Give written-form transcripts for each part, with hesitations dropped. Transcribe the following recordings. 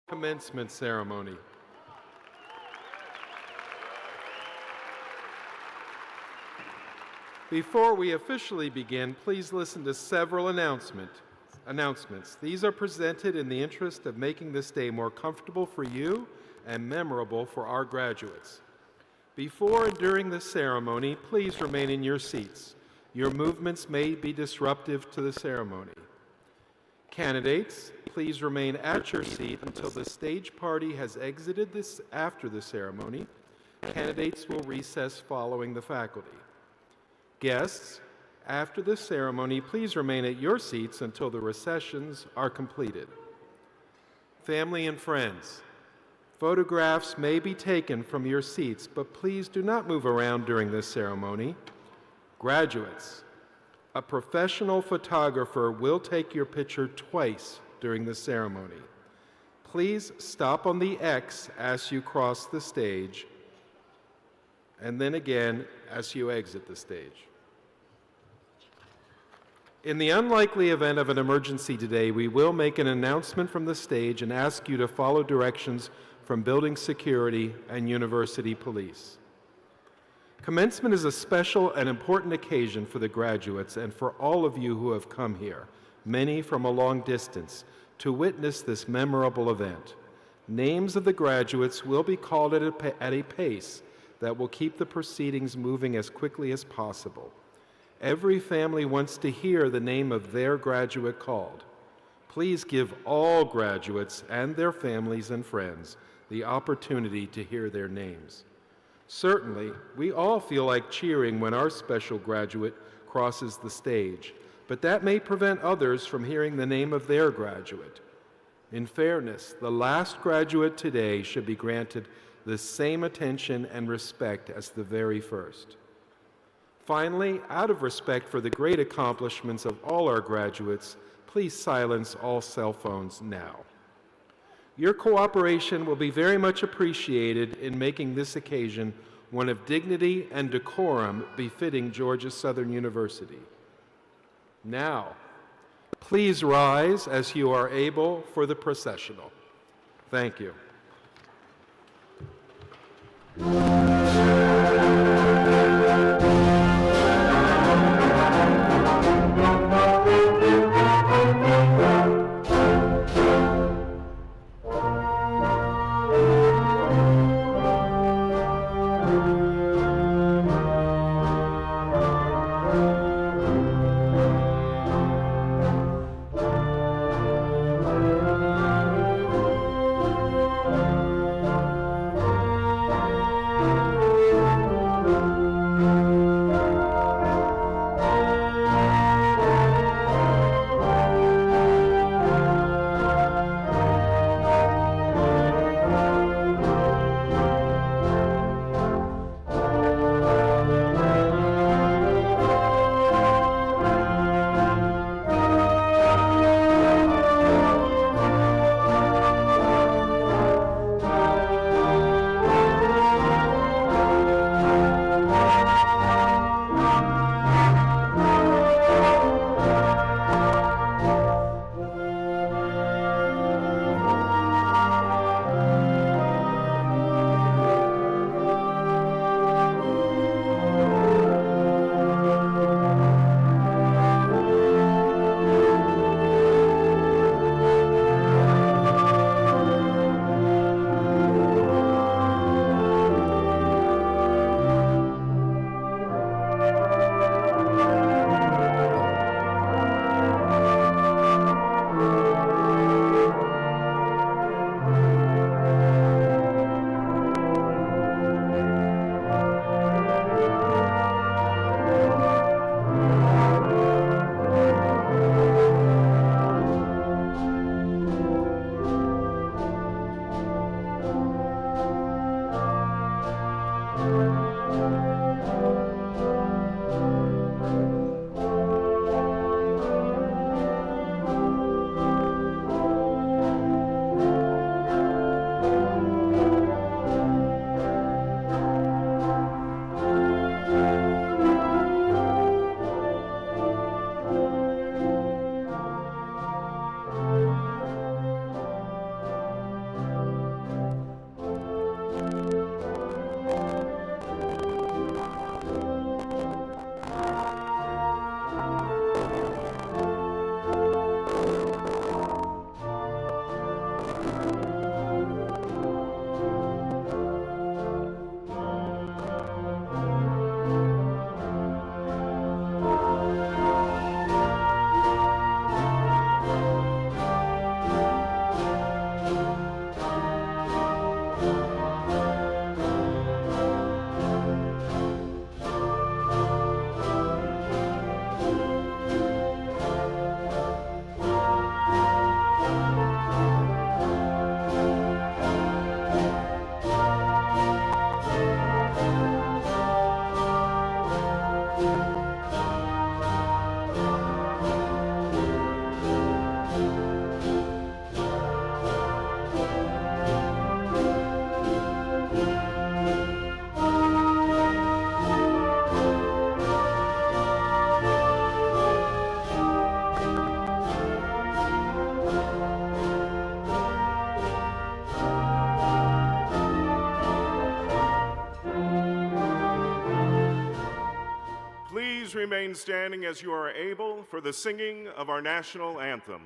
Commencement ceremony. Before we officially begin, please listen to several announcements. These are presented in the interest of making this day more comfortable for you and memorable for our graduates. Before and during the ceremony, please remain in your seats. Your movements may be disruptive to the ceremony. Candidates, please remain at your seat until the stage party has exited after the ceremony. Candidates will recess following the faculty. Guests, after the ceremony, please remain at your seats until the recessions are completed. Family and friends, photographs may be taken from your seats, but please do not move around during this ceremony. Graduates, a professional photographer will take your picture twice during the ceremony. Please stop on the X as you cross the stage, and then again as you exit the stage. In the unlikely event of an emergency today, we will make an announcement from the stage and ask you to follow directions from building security and university police. Commencement is a special and important occasion for the graduates and for all of you who have come here, many from a long distance, to witness this memorable event. Names of the graduates will be called at a pace that will keep the proceedings moving as quickly as possible. Every family wants to hear the name of their graduate called. Please give all graduates and their families and friends the opportunity to hear their names. Certainly, we all feel like cheering when our special graduate crosses the stage, but that may prevent others from hearing the name of their graduate. In fairness, the last graduate today should be granted the same attention and respect as the very first. Finally, out of respect for the great accomplishments of all our graduates, please silence all cell phones now. Your cooperation will be very much appreciated in making this occasion one of dignity and decorum befitting Georgia Southern University. Now, please rise as you are able for the processional. Thank you. Please remain standing as you are able for the singing of our national anthem.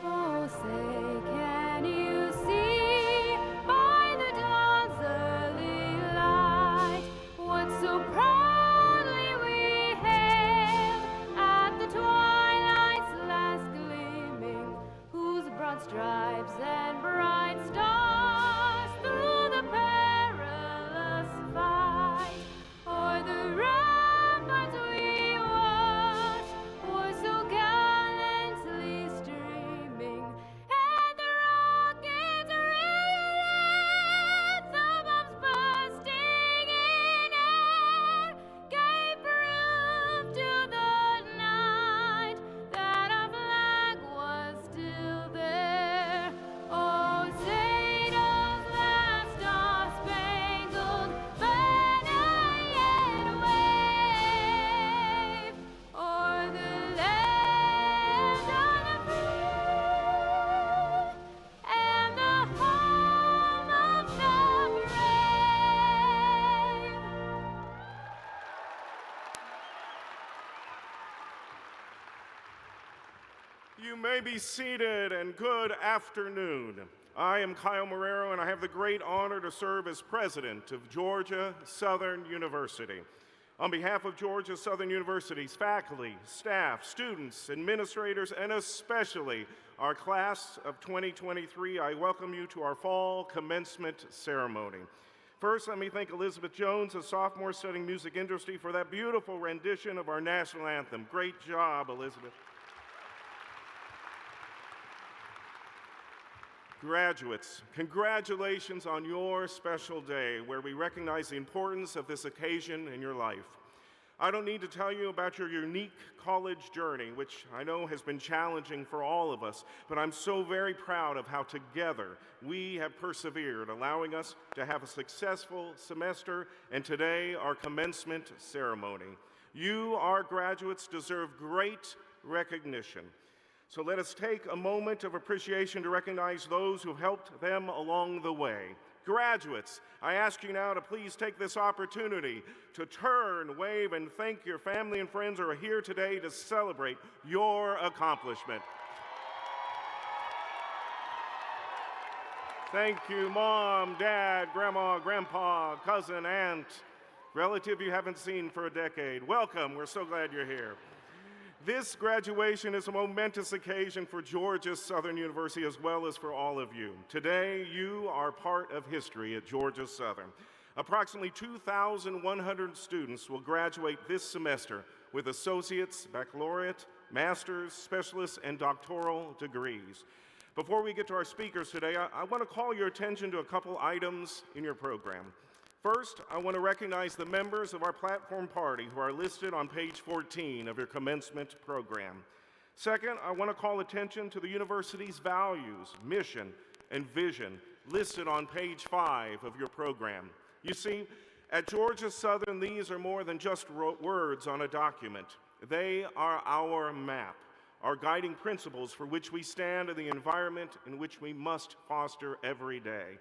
Oh, say, can you see by the dawn's early light what so proudly we hailed at the twilight's last gleaming, whose broad stripes and bright stars through the perilous fight o'er the ramparts we watched were so gallantly streaming, and the rockets reeling, the bombs bursting in air, gave proof to the night that our flag was still there. Oh, say does that star-spangled banner yet wave o'er the land of the free and the home of the brave? You may be seated, and good afternoon. I am Kyle Marrero, and I have the great honor to serve as president of Georgia Southern University. On behalf of Georgia Southern University's faculty, staff, students, administrators, and especially our class of 2023, I welcome you to our fall commencement ceremony. First, let me thank Elizabeth Jones, a sophomore studying music industry, for that beautiful rendition of our national anthem. Great job, Elizabeth. Graduates, congratulations on your special day where we recognize the importance of this occasion in your life. I don't need to tell you about your unique college journey, which I know has been challenging for all of us, but I'm so very proud of how together we have persevered, allowing us to have a successful semester and today our commencement ceremony. You, our graduates, deserve great recognition. So let us take a moment of appreciation to recognize those who helped them along the way. Graduates, I ask you now to please take this opportunity to turn, wave, and thank your family and friends who are here today to celebrate your accomplishment. Thank you, Mom, Dad, Grandma, Grandpa, cousin, aunt, relative you haven't seen for a decade. Welcome, we're so glad you're here. This graduation is a momentous occasion for Georgia Southern University as well as for all of you. Today, you are part of history at Georgia Southern. Approximately 2,100 students will graduate this semester with associates, baccalaureate, master's, specialist, and doctoral degrees. Before we get to our speakers today, I want to call your attention to a couple items in your program. First, I want to recognize the members of our platform party who are listed on page 14 of your commencement program. Second, I want to call attention to the university's values, mission, and vision listed on page 5 of your program. You see, at Georgia Southern, these are more than just words on a document. They are our map, our guiding principles for which we stand in the environment in which we must foster every day.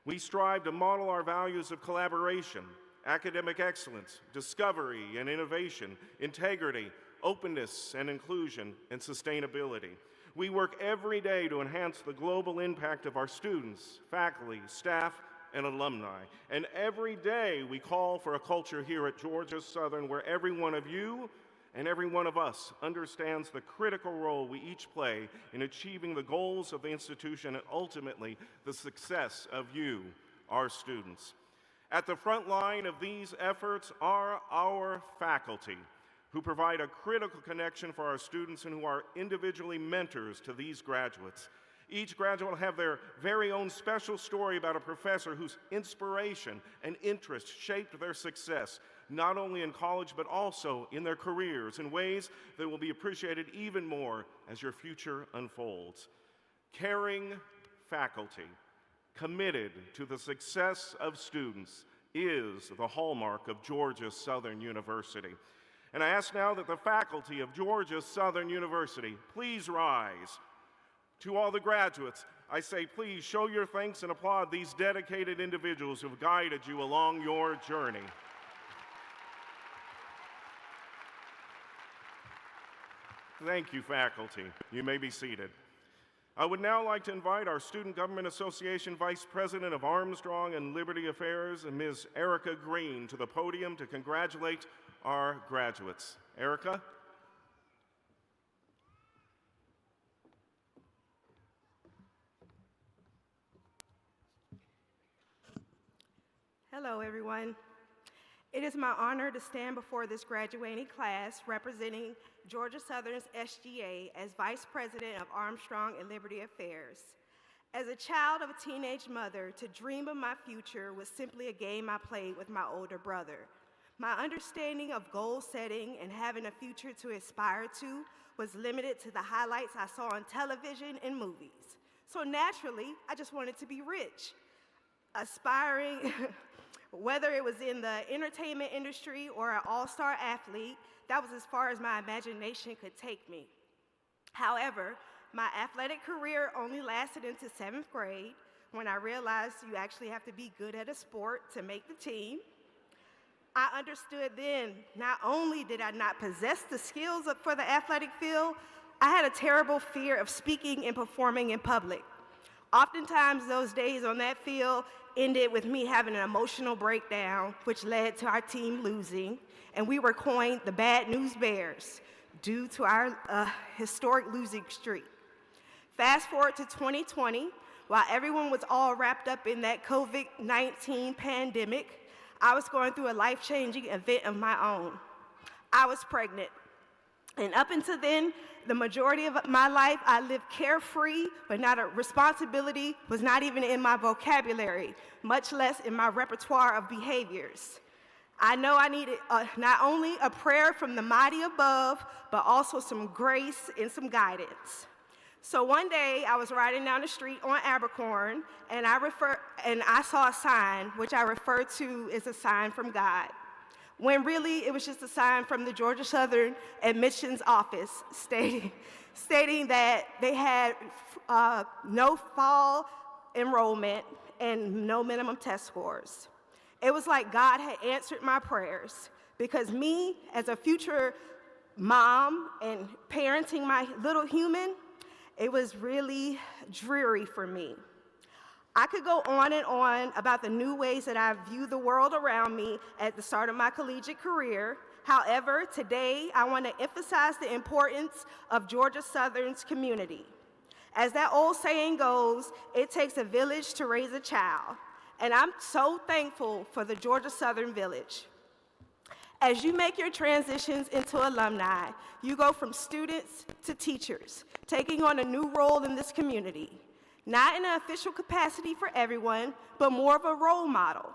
We strive to model our values of collaboration, academic excellence, discovery and innovation, integrity, openness and inclusion, and sustainability. We work every day to enhance the global impact of our students, faculty, staff, and alumni. And every day we call for a culture here at Georgia Southern where every one of you and every one of us understands the critical role we each play in achieving the goals of the institution and ultimately the success of you, our students. At the front line of these efforts are our faculty, who provide a critical connection for our students and who are individually mentors to these graduates. Each graduate will have their very own special story about a professor whose inspiration and interest shaped their success, not only in college, but also in their careers in ways that will be appreciated even more as your future unfolds. Caring faculty, committed to the success of students, is the hallmark of Georgia Southern University. And I ask now that the faculty of Georgia Southern University please rise. To all the graduates, I say please show your thanks and applaud these dedicated individuals who have guided you along your journey. Thank you, faculty. You may be seated. I would now like to invite our Student Government Association Vice President of Armstrong and Liberty Affairs, Ms. Erica Green, to the podium to congratulate our graduates. Erica? Hello, everyone. It is my honor to stand before this graduating class representing Georgia Southern's SGA as Vice President of Armstrong and Liberty Affairs. As a child of a teenage mother, to dream of my future was simply a game I played with my older brother. My understanding of goal setting and having a future to aspire to was limited to the highlights I saw on television and movies. So naturally, I just wanted to be rich. Aspiring, whether it was in the entertainment industry or an all-star athlete, that was as far as my imagination could take me. However, my athletic career only lasted into 7th grade when I realized you actually have to be good at a sport to make the team. I understood then, not only did I not possess the skills for the athletic field, I had a terrible fear of speaking and performing in public. Oftentimes, those days on that field ended with me having an emotional breakdown, which led to our team losing, and we were coined the Bad News Bears due to our historic losing streak. Fast forward to 2020, while everyone was all wrapped up in that COVID-19 pandemic, I was going through a life-changing event of my own. I was pregnant. And up until then, the majority of my life, I lived carefree, but not a responsibility was not even in my vocabulary, much less in my repertoire of behaviors. I know I needed not only a prayer from the mighty above, but also some grace and some guidance. So one day, I was riding down the street on Abercorn, and I saw a sign, which I referred to as a sign from God, when really it was just a sign from the Georgia Southern Admissions Office stating that they had no fall enrollment and no minimum test scores. It was like God had answered my prayers, because me, as a future mom and parenting my little human, it was really dreary for me. I could go on and on about the new ways that I view the world around me at the start of my collegiate career. However, today I want to emphasize the importance of Georgia Southern's community. As that old saying goes, it takes a village to raise a child. And I'm so thankful for the Georgia Southern Village. As you make your transitions into alumni, you go from students to teachers, taking on a new role in this community. Not in an official capacity for everyone, but more of a role model.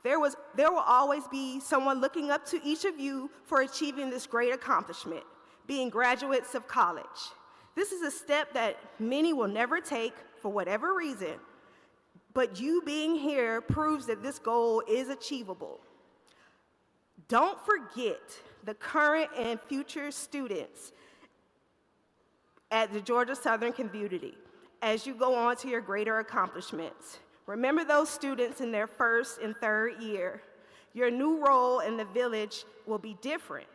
There will always be someone looking up to each of you for achieving this great accomplishment, being graduates of college. This is a step that many will never take for whatever reason, but you being here proves that this goal is achievable. Don't forget the current and future students at the Georgia Southern community as you go on to your greater accomplishments. Remember those students in their first and third year. Your new role in the village will be different.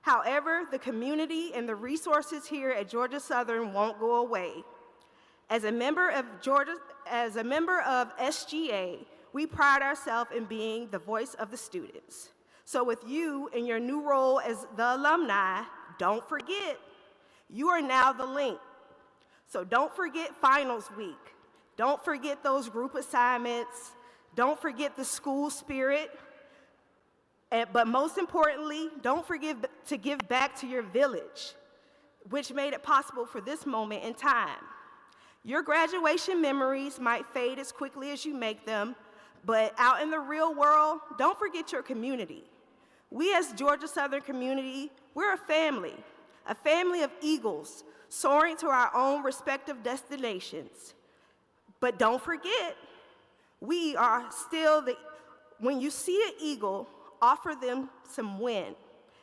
However, the community and the resources here at Georgia Southern won't go away. As a member of SGA, we pride ourselves in being the voice of the students. So with you in your new role as the alumni, don't forget, you are now the link. So don't forget finals week. Don't forget those group assignments. Don't forget the school spirit. But most importantly, don't forget to give back to your village, which made it possible for this moment in time. Your graduation memories might fade as quickly as you make them, but out in the real world, don't forget your community. We as Georgia Southern community, we're a family of eagles soaring to our own respective destinations. But don't forget, we are still when you see an eagle, offer them some wind.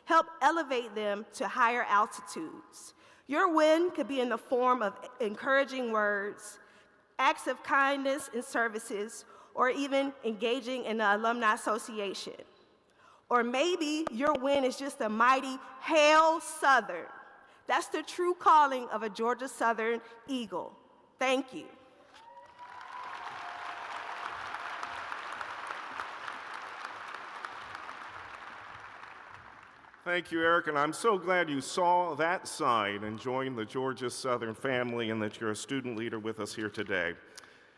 Help elevate them to higher altitudes. Your win could be in the form of encouraging words, acts of kindness and services, or even engaging in the Alumni Association. Or maybe your win is just a mighty Hail Southern. That's the true calling of a Georgia Southern Eagle. Thank you. Thank you, Eric, and I'm so glad you saw that side and joined the Georgia Southern family and that you're a student leader with us here today.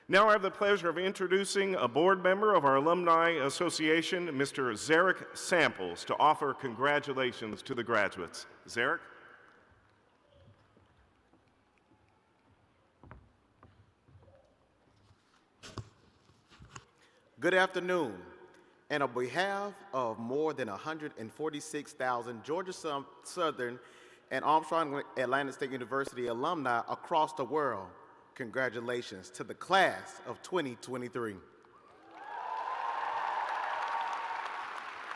Now I have the pleasure of introducing a board member of our Alumni Association, Mr. Zarek Samples, to offer congratulations to the graduates. Zarek? Good afternoon. And on behalf of more than 146,000 Georgia Southern and Armstrong Atlanta State University alumni across the world, congratulations to the class of 2023.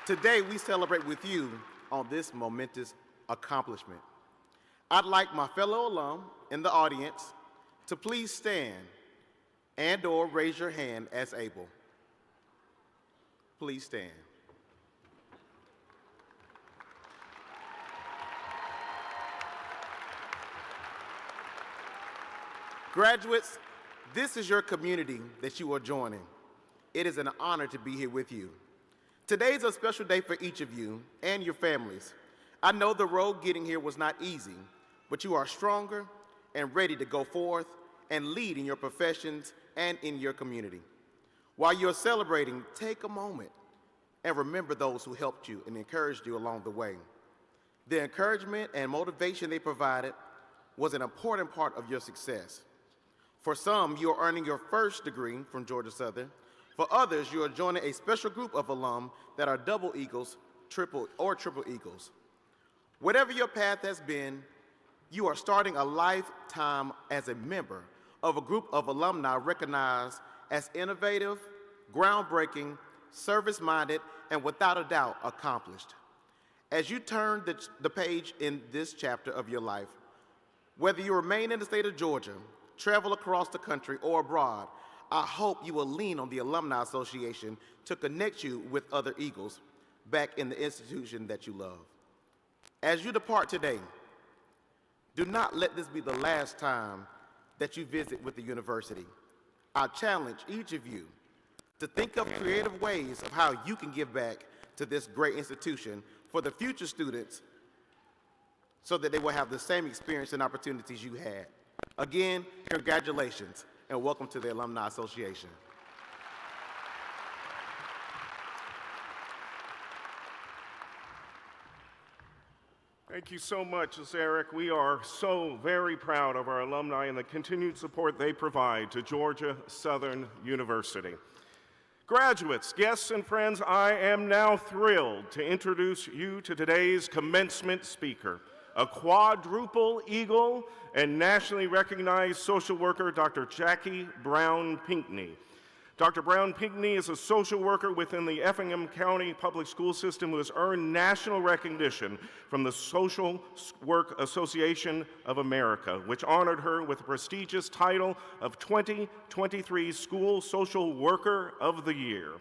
Today, we celebrate with you on this momentous accomplishment. I'd like my fellow alum in the audience to please stand and/or raise your hand as able. Please stand. Graduates, this is your community that you are joining. It is an honor to be here with you. Today is a special day for each of you and your families. I know the road getting here was not easy, but you are stronger and ready to go forth and lead in your professions and in your community. While you're celebrating, take a moment and remember those who helped you and encouraged you along the way. The encouragement and motivation they provided was an important part of your success. For some, you are earning your first degree from Georgia Southern. For others, you are joining a special group of alum that are double eagles, triple eagles. Whatever your path has been, you are starting a lifetime as a member of a group of alumni recognized as innovative, groundbreaking, service-minded, and without a doubt, accomplished. As you turn the page in this chapter of your life, whether you remain in the state of Georgia, travel across the country, or abroad, I hope you will lean on the Alumni Association to connect you with other Eagles back in the institution that you love. As you depart today, do not let this be the last time that you visit with the university. I challenge each of you to think of creative ways of how you can give back to this great institution for the future students so that they will have the same experience and opportunities you had. Again, congratulations and welcome to the Alumni Association. Thank you so much, Zarek. We are so very proud of our alumni and the continued support they provide to Georgia Southern University. Graduates, guests, and friends, I am now thrilled to introduce you to today's commencement speaker, a quadruple Eagle and nationally recognized social worker, Dr. Jackie Brown Pinckney. Dr. Brown Pinckney is a social worker within the Effingham County Public School System who has earned national recognition from the Social Work Association of America, which honored her with the prestigious title of 2023 School Social Worker of the Year.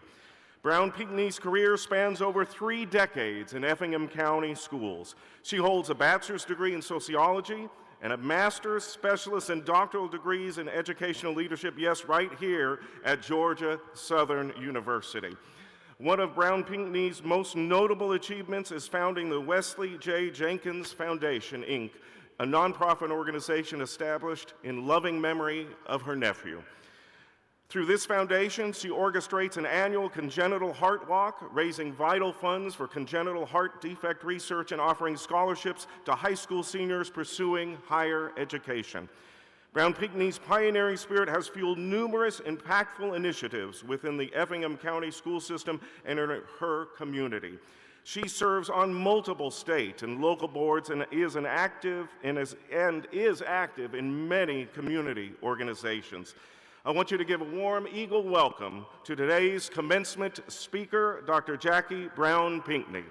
Brown Pinckney's career spans over 3 decades in Effingham County schools. She holds a bachelor's degree in sociology and a master's, specialist, and doctoral degrees in educational leadership, yes, right here at Georgia Southern University. One of Brown Pinckney's most notable achievements is founding the Wesley J. Jenkins Foundation, Inc., a nonprofit organization established in loving memory of her nephew. Through this foundation, she orchestrates an annual congenital heart walk, raising vital funds for congenital heart defect research and offering scholarships to high school seniors pursuing higher education. Brown Pinckney's pioneering spirit has fueled numerous impactful initiatives within the Effingham County school system and in her community. She serves on multiple state and local boards and is active in many community organizations. I want you to give a warm Eagle welcome to today's commencement speaker, Dr. Jackie Brown Pinckney.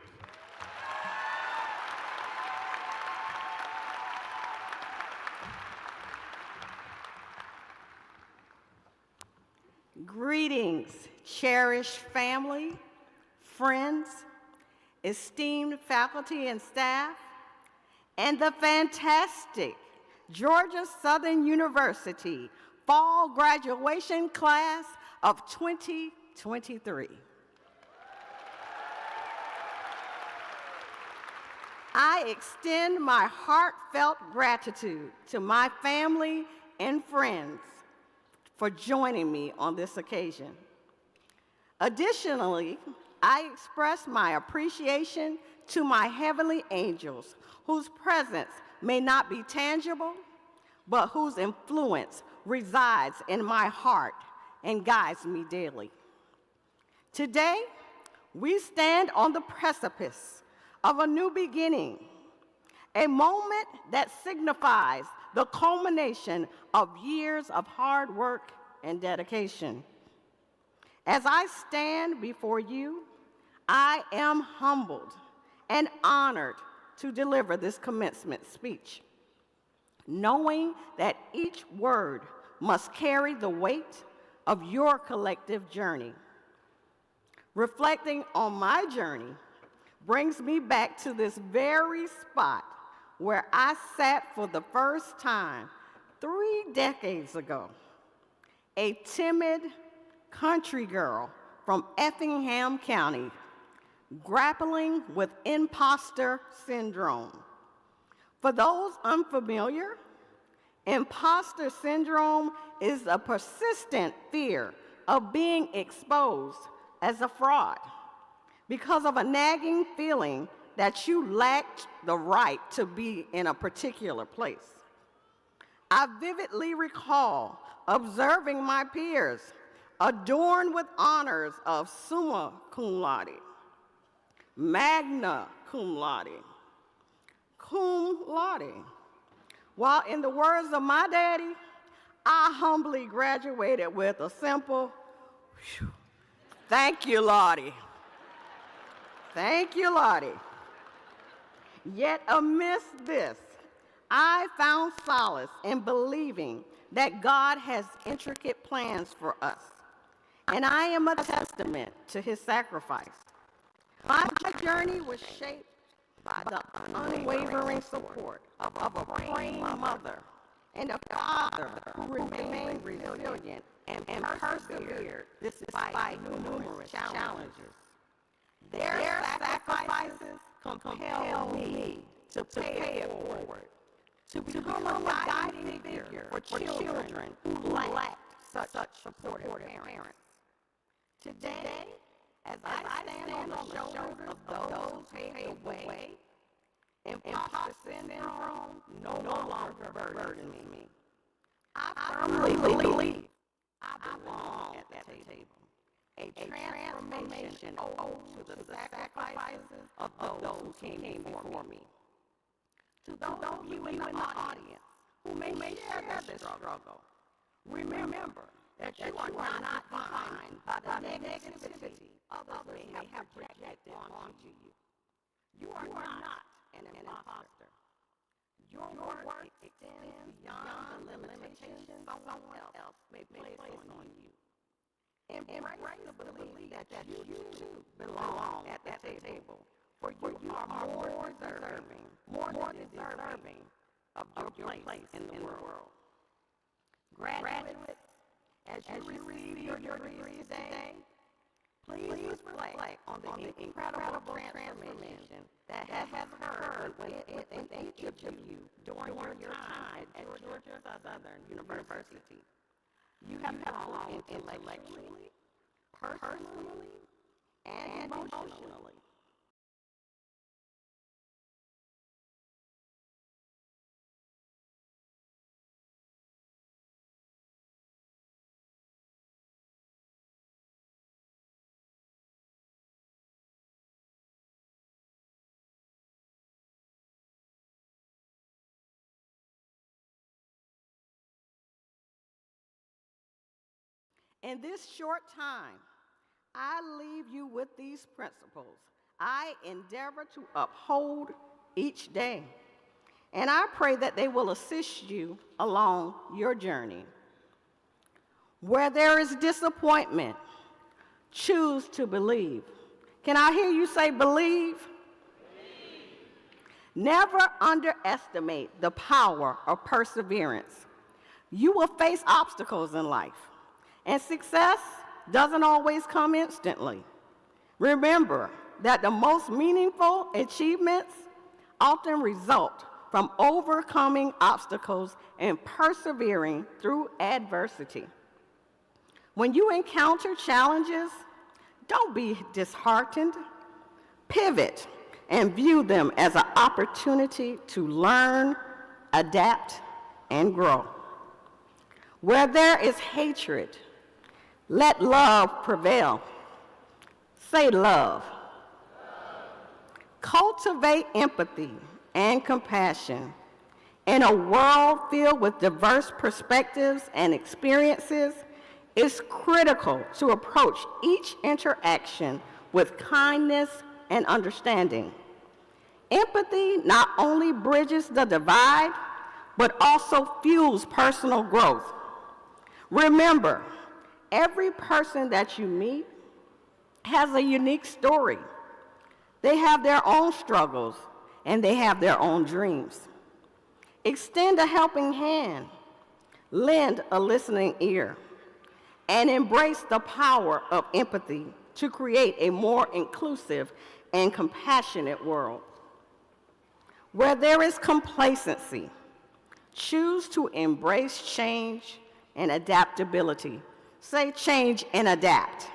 Greetings, cherished family, friends, esteemed faculty and staff, and the fantastic Georgia Southern University Fall Graduation Class of 2023. I extend my heartfelt gratitude to my family and friends for joining me on this occasion. Additionally, I express my appreciation to my heavenly angels, whose presence may not be tangible, but whose influence resides in my heart and guides me daily. Today, we stand on the precipice of a new beginning, a moment that signifies the culmination of years of hard work and dedication. As I stand before you, I am humbled and honored to deliver this commencement speech, knowing that each word must carry the weight of your collective journey. Reflecting on my journey brings me back to this very spot where I sat for the first time 3 decades ago, a timid country girl from Effingham County, grappling with imposter syndrome. For those unfamiliar, imposter syndrome is a persistent fear of being exposed as a fraud because of a nagging feeling that you lacked the right to be in a particular place. I vividly recall observing my peers adorned with honors of summa cum laude, magna cum laude, while in the words of my daddy, I humbly graduated with a simple, "Whew, thank you, Lottie. Thank you, Lottie." Yet amidst this, I found solace in believing that God has intricate plans for us, and I am a testament to his sacrifice. My journey was shaped by the unwavering support of a praying mother and a father who remained resilient and persevered despite numerous challenges. Their sacrifices compelled me to pay it forward, to become a guiding figure for children who lacked such supportive parents. Today, as I stand on the shoulders of those who paved the way, imposter syndrome no longer burdens me. I firmly believe I belong at that table. A transformation owed to the sacrifices of those who came before me. To those of you in the audience who may share this struggle, remember that you are not defined by the negativity others may have projected onto you. You are not an imposter. Your work extends beyond the limitations someone else may place on you. Embrace the belief that you too belong at that table, for you are more deserving of your place in the world. Graduates, as you receive your degrees today, please reflect on the incredible transformation that has occurred within each of you during your time at Georgia Southern University. You have grown intellectually, personally, and emotionally. In this short time, I leave you with these principles I endeavor to uphold each day, and I pray that they will assist you along your journey. Where there is disappointment, choose to believe. Can I hear you say believe? Never underestimate the power of perseverance. You will face obstacles in life, and success doesn't always come instantly. Remember that the most meaningful achievements often result from overcoming obstacles and persevering through adversity. When you encounter challenges, don't be disheartened. Pivot and view them as an opportunity to learn, adapt, and grow. Where there is hatred, let love prevail. Say love. Cultivate empathy and compassion. In a world filled with diverse perspectives and experiences, it's critical to approach each interaction with kindness and understanding. Empathy not only bridges the divide, but also fuels personal growth. Remember, every person that you meet has a unique story. They have their own struggles, and they have their own dreams. Extend a helping hand, lend a listening ear, and embrace the power of empathy to create a more inclusive and compassionate world. Where there is complacency, choose to embrace change and adaptability. Say change and adapt.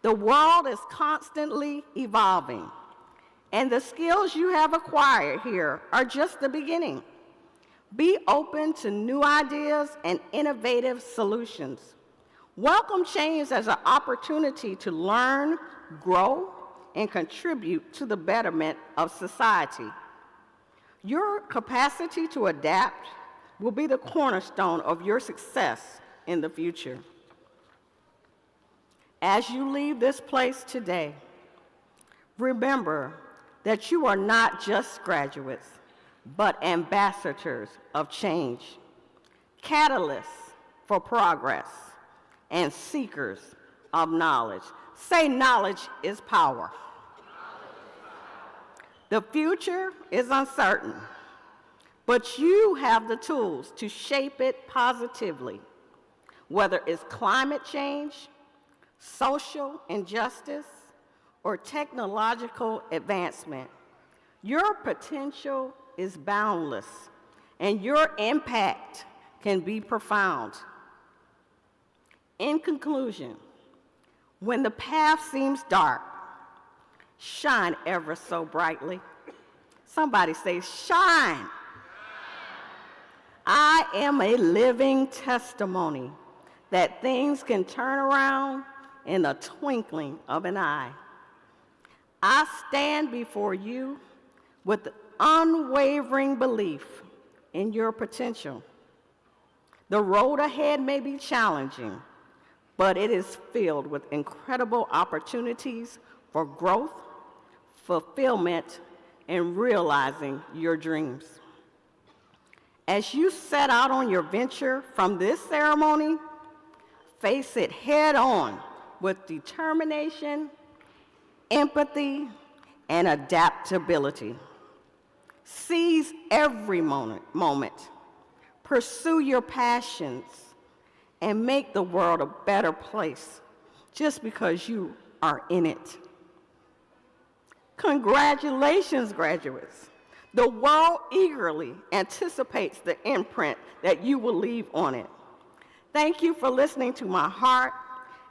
The world is constantly evolving, and the skills you have acquired here are just the beginning. Be open to new ideas and innovative solutions. Welcome change as an opportunity to learn, grow, and contribute to the betterment of society. Your capacity to adapt will be the cornerstone of your success in the future. As you leave this place today, remember that you are not just graduates, but ambassadors of change, catalysts for progress, and seekers of knowledge. Say knowledge is power. The future is uncertain, but you have the tools to shape it positively, whether it's climate change, social injustice, or technological advancement. Your potential is boundless, and your impact can be profound. In conclusion, when the path seems dark, shine ever so brightly. Somebody say, shine. I am a living testimony that things can turn around in a twinkling of an eye. I stand before you with unwavering belief in your potential. The road ahead may be challenging, but it is filled with incredible opportunities for growth, fulfillment, and realizing your dreams. As you set out on your venture from this ceremony, face it head on with determination, empathy, and adaptability. Seize every moment. Pursue your passions, and make the world a better place just because you are in it. Congratulations, graduates. The world eagerly anticipates the imprint that you will leave on it. Thank you for listening to my heart,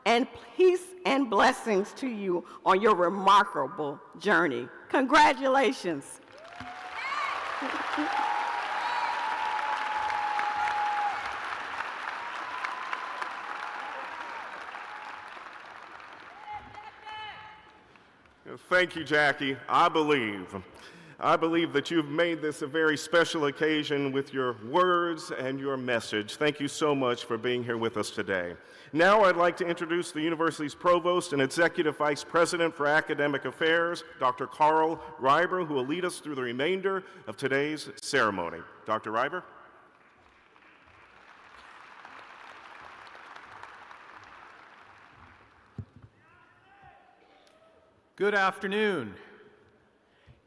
and peace and blessings to you on your remarkable journey. Congratulations. Thank you, Jackie. I believe that you've made this a very special occasion with your words and your message. Thank you so much for being here with us today. Now I'd like to introduce the university's provost and executive vice president for academic affairs, Dr. Carl Reiber, who will lead us through the remainder of today's ceremony. Dr. Reiber? Good afternoon,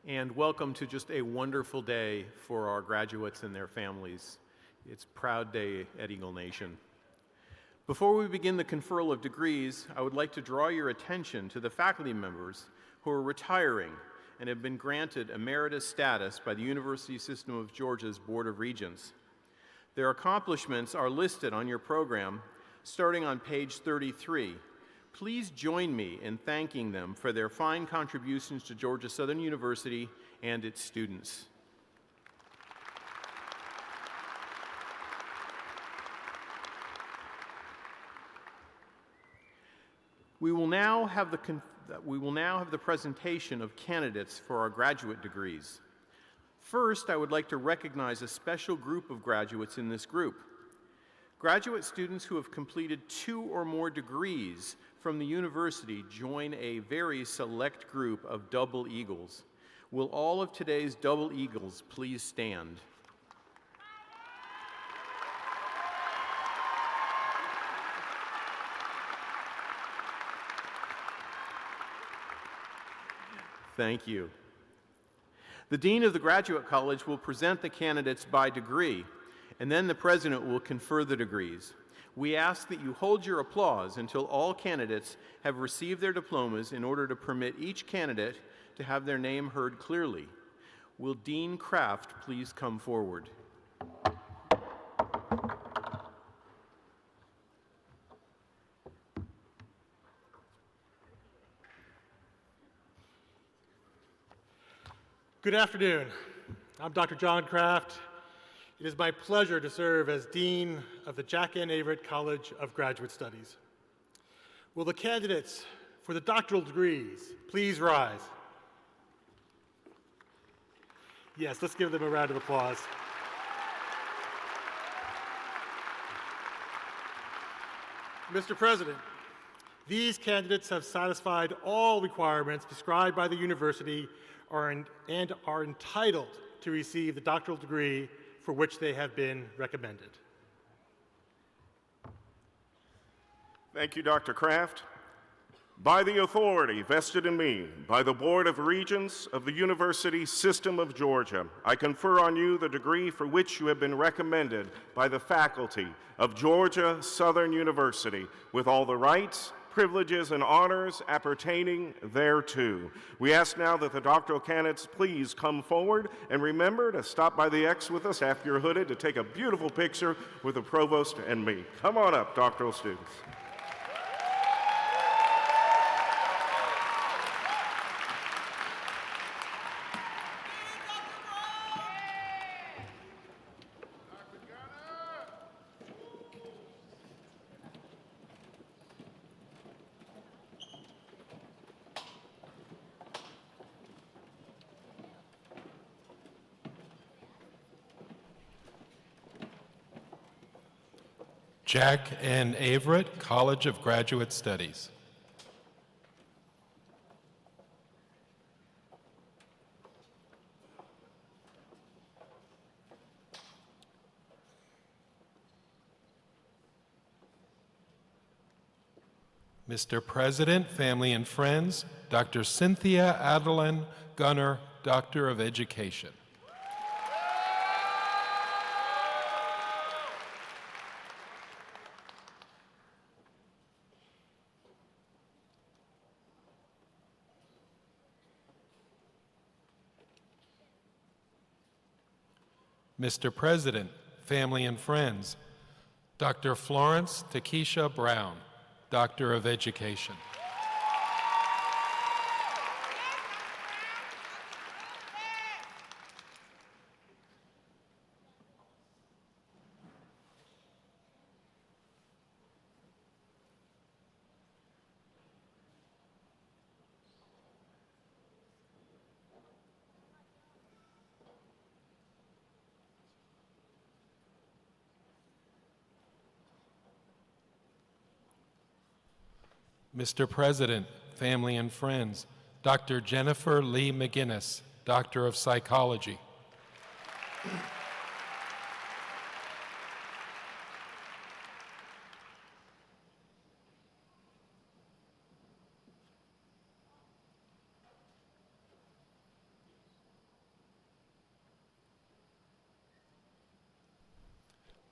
and welcome to just a wonderful day for our graduates and their families. It's Proud Day at Eagle Nation. Before we begin the conferral of degrees, I would like to draw your attention to the faculty members who are retiring and have been granted emeritus status by the University System of Georgia's Board of Regents. Their accomplishments are listed on your program, starting on page 33. Please join me in thanking them for their fine contributions to Georgia Southern University and its students. We will now have the presentation of candidates for our graduate degrees. First, I would like to recognize a special group of graduates in this group. Graduate students who have completed 2 or more degrees from the university join a very select group of double eagles. Will all of today's double eagles please stand? Thank you. The Dean of the Graduate College will present the candidates by degree, and then the President will confer the degrees. We ask that you hold your applause until all candidates have received their diplomas in order to permit each candidate to have their name heard clearly. Will Dean Kraft please come forward? Good afternoon. I'm Dr. John Kraft. It is my pleasure to serve as Dean of the Jack N. Averett College of Graduate Studies. Will the candidates for the doctoral degrees please rise? Yes, let's give them a round of applause. Mr. President, these candidates have satisfied all requirements prescribed by the university and are entitled to receive the doctoral degree for which they have been recommended. Thank you, Dr. Kraft. By the authority vested in me by the Board of Regents of the University System of Georgia, I confer on you the degree for which you have been recommended by the faculty of Georgia Southern University with all the rights, privileges, and honors appertaining thereto. We ask now that the doctoral candidates please come forward, and remember to stop by the X with us after you're hooded to take a beautiful picture with the provost and me. Come on up, doctoral students. Jack N. Averett, College of Graduate Studies. Mr. President, family and friends, Dr. Cynthia Adeline Gunner, Doctor of Education. Mr. President, family and friends, Dr. Florence Takesha Brown, Doctor of Education. Mr. President, family and friends, Dr. Jennifer Lee McGinnis, Doctor of Psychology.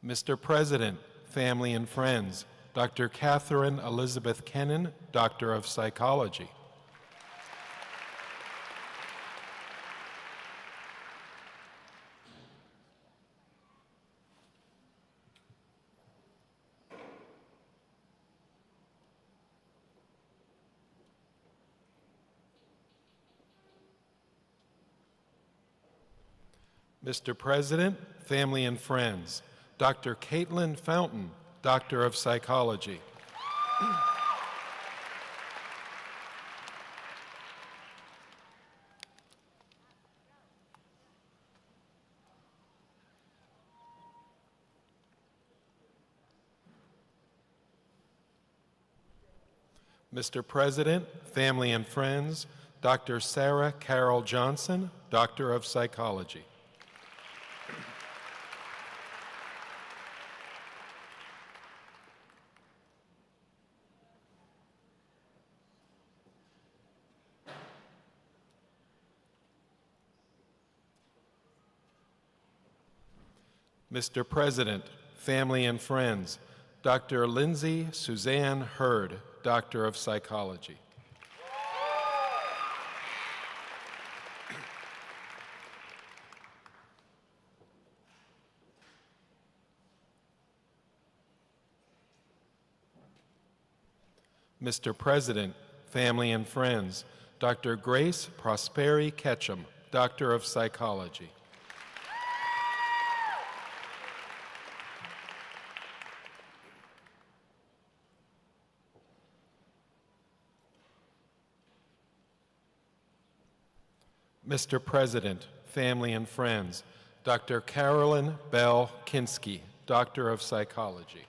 Mr. President, family and friends, Dr. Catherine Elizabeth Kennan, Doctor of Psychology. Mr. President, family and friends, Dr. Caitlin Fountain, Doctor of Psychology. Mr. President, family and friends, Dr. Sarah Carol Johnson, Doctor of Psychology. Mr. President, family and friends, Dr. Lindsay Suzanne Hurd, Doctor of Psychology. Mr. President, family and friends, Dr. Grace Prosperi Ketchum, Doctor of Psychology. Mr. President, family and friends, Dr. Carolyn Bell Kinsky, Doctor of Psychology.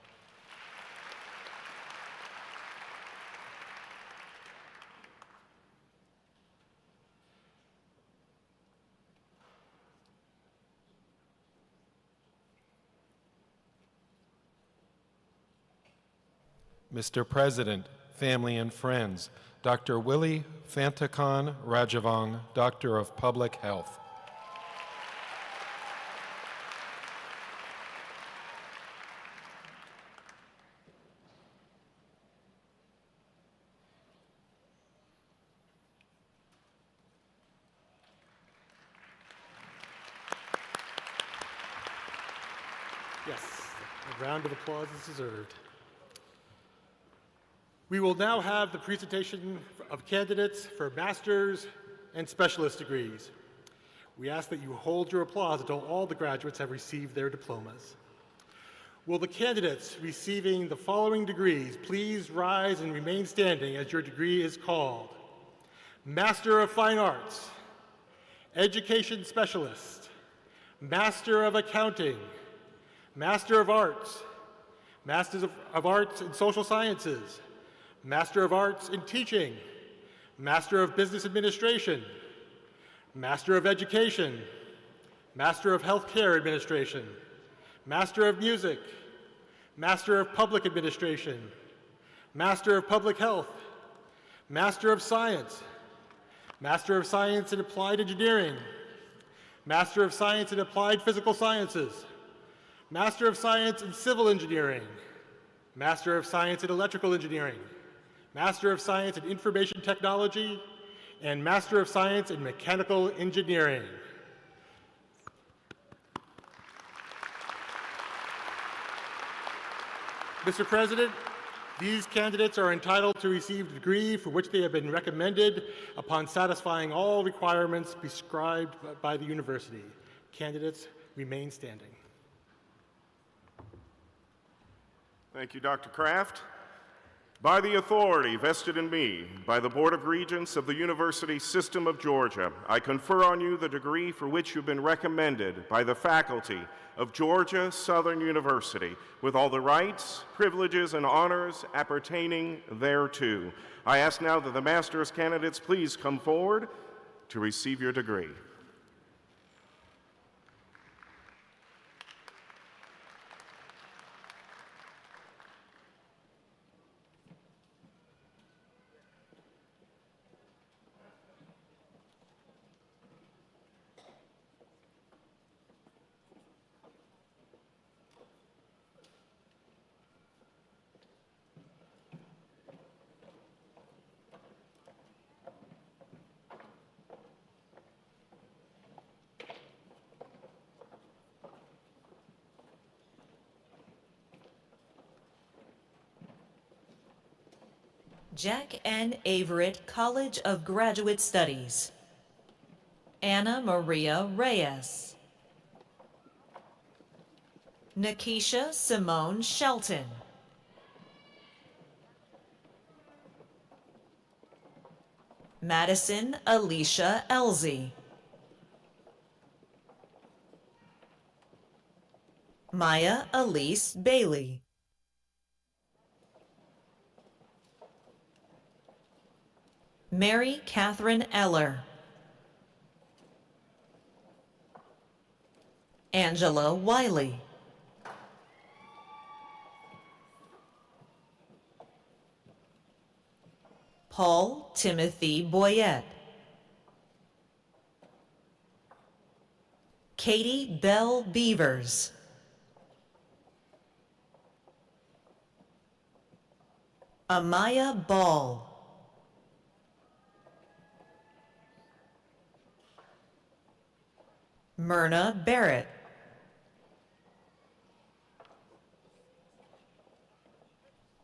Mr. President, family and friends, Dr. Willie Fantakan Rajavong, Doctor of Public Health. Yes, a round of applause is deserved. We will now have the presentation of candidates for master's and specialist degrees. We ask that you hold your applause until all the graduates have received their diplomas. Will the candidates receiving the following degrees please rise and remain standing as your degree is called? Master of Fine Arts, Education Specialist, Master of Accounting, Master of Arts, Masters of Arts in Social Sciences, Master of Arts in Teaching, Master of Business Administration, Master of Education, Master of Healthcare Administration, Master of Music, Master of Public Administration, Master of Public Health, Master of Science, Master of Science in Applied Engineering, Master of Science in Applied Physical Sciences, Master of Science in Civil Engineering, Master of Science in Electrical Engineering, Master of Science in Information Technology, and Master of Science in Mechanical Engineering. Mr. President, these candidates are entitled to receive the degree for which they have been recommended upon satisfying all requirements prescribed by the university. Candidates remain standing. Thank you, Dr. Kraft. By the authority vested in me by the Board of Regents of the University System of Georgia, I confer on you the degree for which you've been recommended by the faculty of Georgia Southern University, with all the rights, privileges, and honors appertaining thereto. I ask now that the master's candidates please come forward to receive your degree. Jack N. Averett College of Graduate Studies. Anna Maria Reyes. Nikisha Simone Shelton. Madison Alicia Elzy. Maya Elise Bailey. Mary Catherine Eller. Angela Wiley. Paul Timothy Boyette. Katie Bell Beavers. Amaya Ball. Myrna Barrett.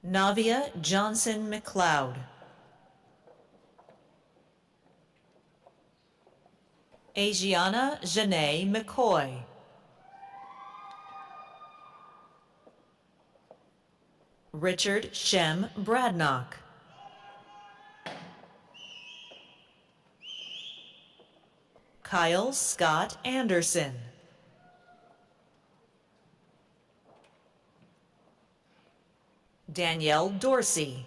Navia Johnson McLeod. Asiana Janae McCoy. Richard Shem Bradnock. Kyle Scott Anderson. Danielle Dorsey.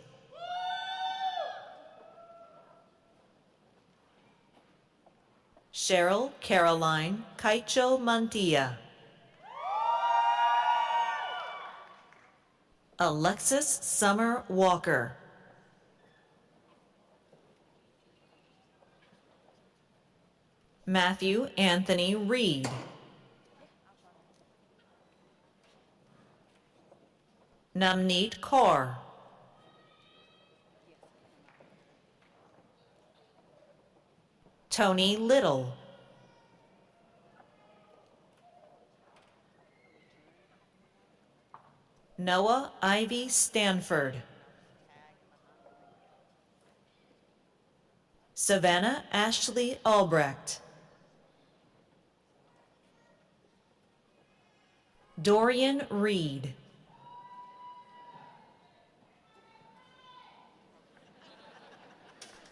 Cheryl Caroline Caicho Mantilla. Alexis Summer Walker. Matthew Anthony Reed. Namneet Kaur. Tony Little. Noah Ivy Stanford. Savannah Ashley Albrecht. Dorian Reed.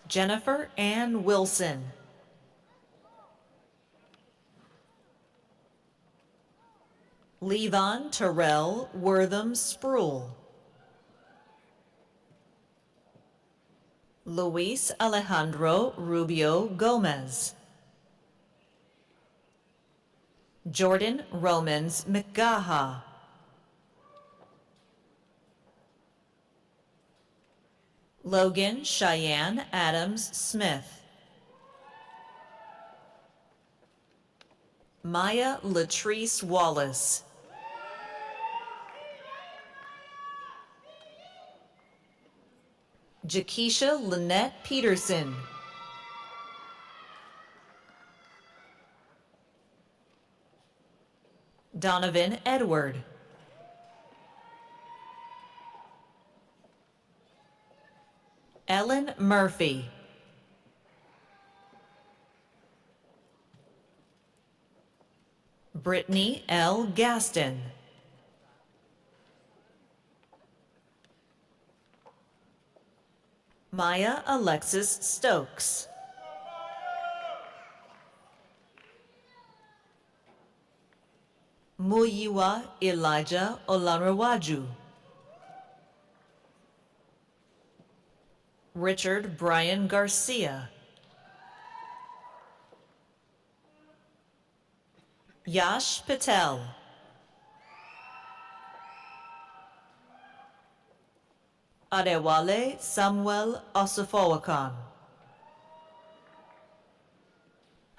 Jennifer Ann Wilson. Levon Terrell Wortham Spruill. Luis Alejandro Rubio Gomez. Jordan Romans McGaha. Logan Cheyenne Adams Smith. Maya Latrice Wallace. Jakesha Lynette Peterson. Donovan Edward. Ellen Murphy. Brittany L. Gaston. Maya Alexis Stokes. Muyiwa Elijah Olanrewaju. Richard Brian Garcia. Yash Patel. Adewale Samuel Osafowakan.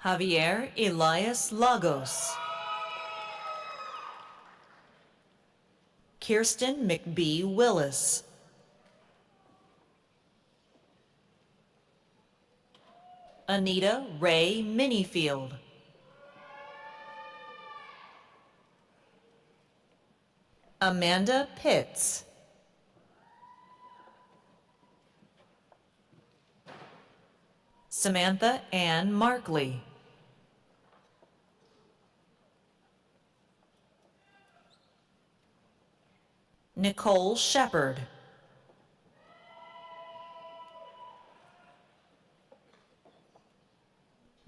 Javier Elias Lagos. Kirsten McBee Willis. Anita Ray Minifield. Amanda Pitts. Samantha Ann Markley. Nicole Shepard.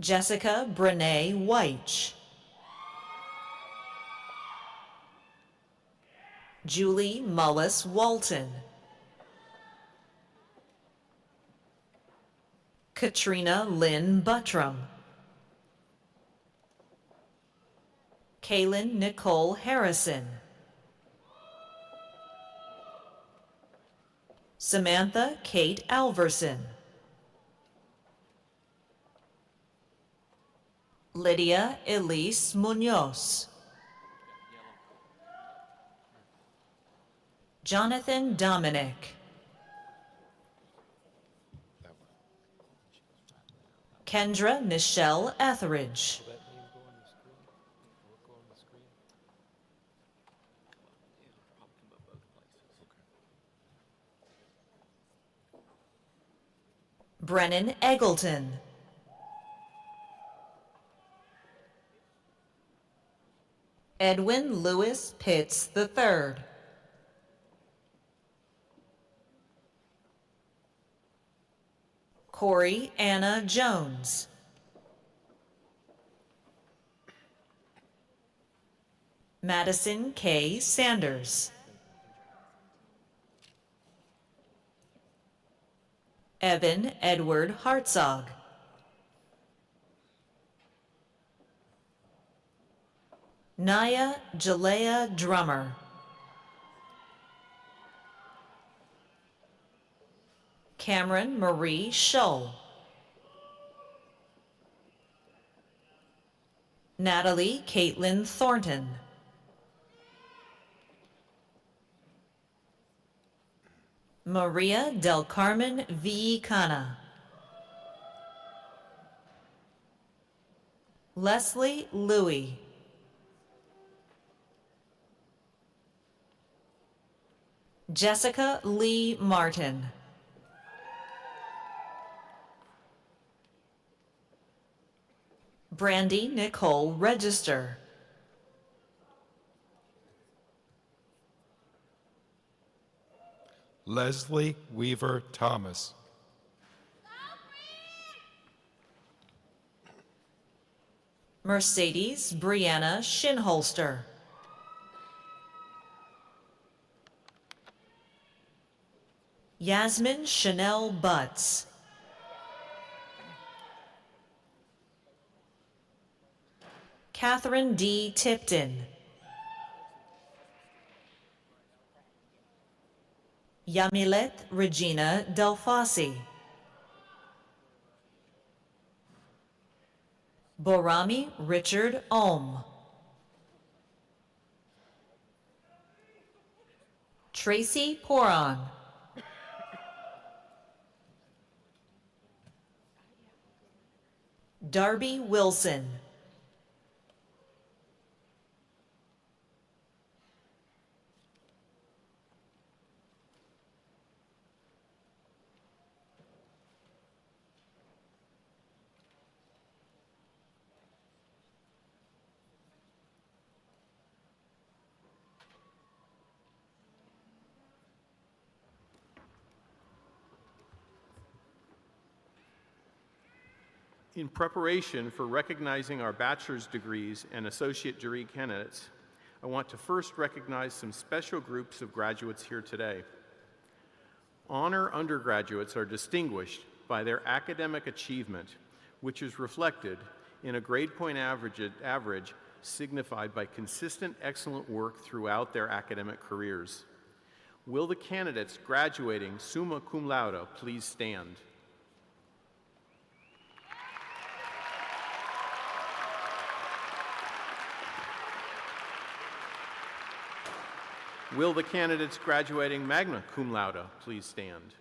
Jessica Brene Weich. Julie Mullis Walton. Katrina Lynn Buttram. Kaylin Nicole Harrison. Samantha Kate Alverson. Lydia Elise Munoz. Jonathan Dominic. Kendra Nichelle Etheridge. Brennan Eggleton. Edwin Lewis Pitts III. Corey Anna Jones. Madison K. Sanders. Evan Edward Hartzog. Naya Jalea Drummer. Cameron Marie Shull. Natalie Caitlin Thornton. Maria Del Carmen Villicana. Leslie Louie. Jessica Lee Martin. Brandy Nicole Register. Leslie Weaver Thomas. Mercedes Brianna Shinholster. Yasmin Chanel Butts. Catherine D. Tipton. Yamilet Regina Delfasi. Borami Richard Ohm. Tracy Poron. Darby Wilson. In preparation for recognizing our bachelor's degrees and associate degree candidates, I want to first recognize some special groups of graduates here today. Honor undergraduates are distinguished by their academic achievement, which is reflected in a grade point average signified by consistent excellent work throughout their academic careers. Will the candidates graduating summa cum laude please stand? Will the candidates graduating magna cum laude please stand?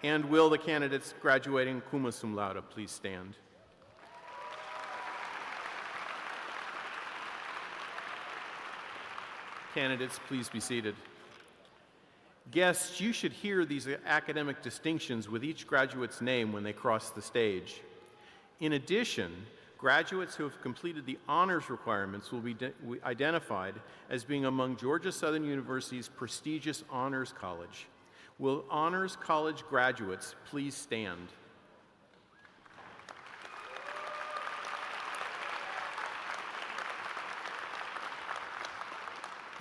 And will the candidates graduating cum laude please stand? Candidates, please be seated. Guests, you should hear these academic distinctions with each graduate's name when they cross the stage. In addition, graduates who have completed the honors requirements will be identified as being among Georgia Southern University's prestigious honors college. Will honors college graduates please stand?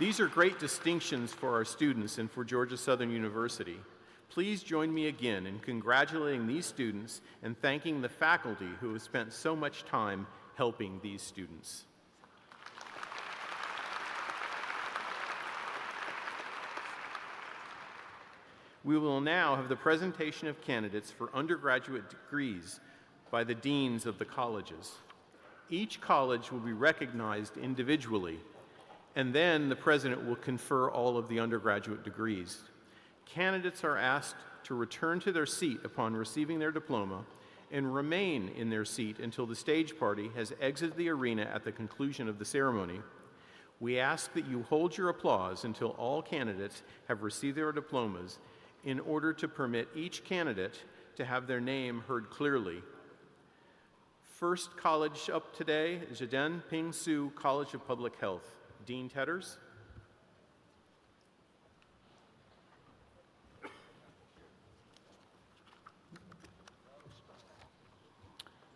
These are great distinctions for our students and for Georgia Southern University. Please join me again in congratulating these students and thanking the faculty who have spent so much time helping these students. We will now have the presentation of candidates for undergraduate degrees by the deans of the colleges. Each college will be recognized individually, and then the president will confer all of the undergraduate degrees. Candidates are asked to return to their seat upon receiving their diploma and remain in their seat until the stage party has exited the arena at the conclusion of the ceremony. We ask that you hold your applause until all candidates have received their diplomas in order to permit each candidate to have their name heard clearly. First college up today is Jidan Ping Su College of Public Health. Dean Tetters.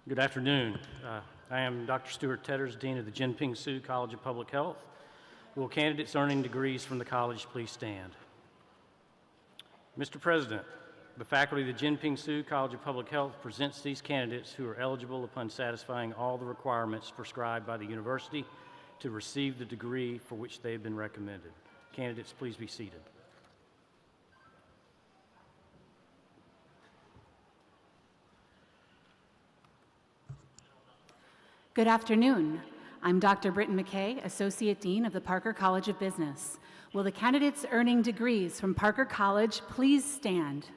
Good afternoon. I am Dr. Stuart Tetters, Dean of the Jinping Su College of Public Health. Will candidates earning degrees from the college please stand? Mr. President, the faculty of the Jinping Su College of Public Health presents these candidates who are eligible upon satisfying all the requirements prescribed by the university to receive the degree for which they have been recommended. Candidates, please be seated. Good afternoon. I'm Dr. Britton McKay, Associate Dean of the Parker College of Business. Will the candidates earning degrees from Parker College please stand?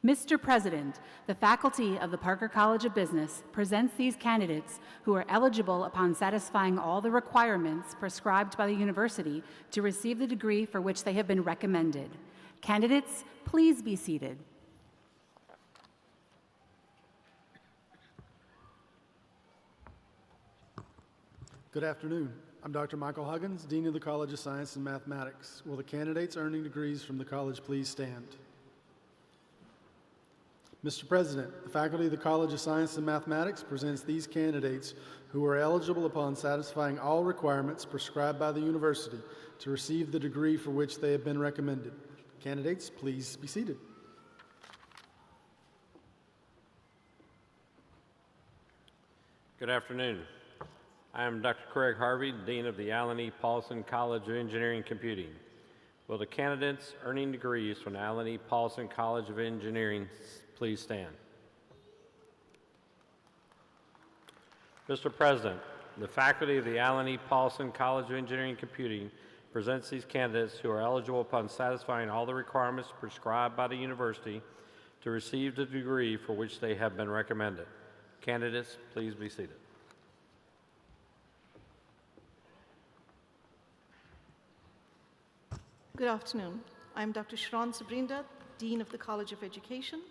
Mr. President, the faculty of the Parker College of Business presents these candidates who are eligible upon satisfying all the requirements prescribed by the university to receive the degree for which they have been recommended. Candidates, please be seated. Good afternoon. I'm Dr. Michael Huggins, Dean of the College of Science and Mathematics. Will the candidates earning degrees from the college please stand? Mr. President, the faculty of the College of Science and Mathematics presents these candidates who are eligible upon satisfying all requirements prescribed by the university to receive the degree for which they have been recommended. Candidates, please be seated. Good afternoon. I am Dr. Craig Harvey, Dean of the Allen E. Paulson College of Engineering and Computing. Will the candidates earning degrees from the Allen E. Paulson College of Engineering please stand? Mr. President, the faculty of the Allen E. Paulson College of Engineering and Computing presents these candidates who are eligible upon satisfying all the requirements prescribed by the university to receive the degree for which they have been recommended. Candidates, please be seated. Good afternoon. I'm Dr. Shran Sabrinda, Dean of the College of Education.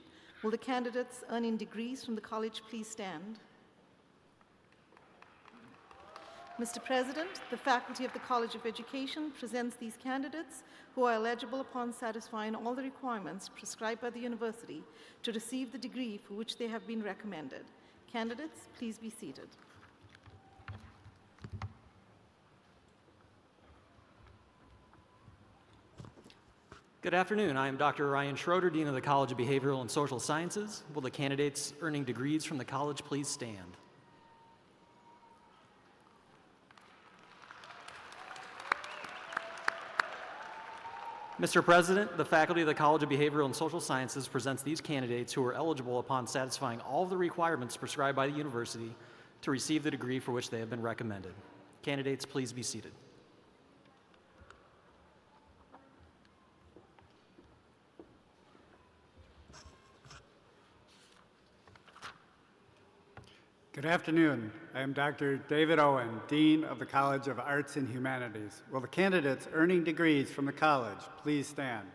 Will the candidates earning degrees from the college please stand? Mr. President, the faculty of the College of Education presents these candidates who are eligible upon satisfying all the requirements prescribed by the university to receive the degree for which they have been recommended. Candidates, please be seated. Good afternoon. I am Dr. Ryan Schroeder, Dean of the College of Behavioral and Social Sciences. Will the candidates earning degrees from the college please stand? Mr. President, the faculty of the College of Behavioral and Social Sciences presents these candidates who are eligible upon satisfying all of the requirements prescribed by the university to receive the degree for which they have been recommended. Candidates, please be seated. Good afternoon. I am Dr. David Owen, Dean of the College of Arts and Humanities. Will the candidates earning degrees from the college please stand?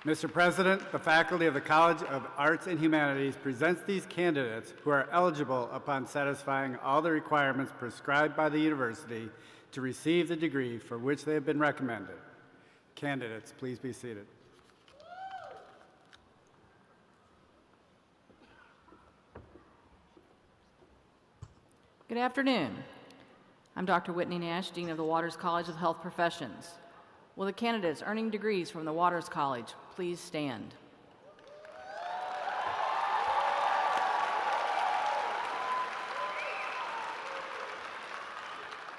Mr. President, the faculty of the College of Arts and Humanities presents these candidates who are eligible upon satisfying all the requirements prescribed by the university to receive the degree for which they have been recommended. Candidates, please be seated. Good afternoon. I'm Dr. Whitney Nash, Dean of the Waters College of Health Professions. Will the candidates earning degrees from the Waters College please stand?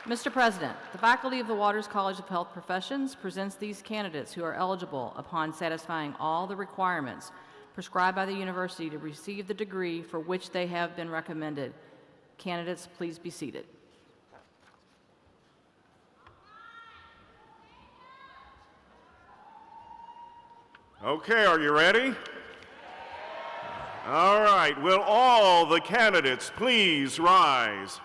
Mr. President, the faculty of the Waters College of Health Professions presents these candidates who are eligible upon satisfying all the requirements prescribed by the university to receive the degree for which they have been recommended. Candidates, please be seated. Okay, are you ready? All right, will all the candidates please rise?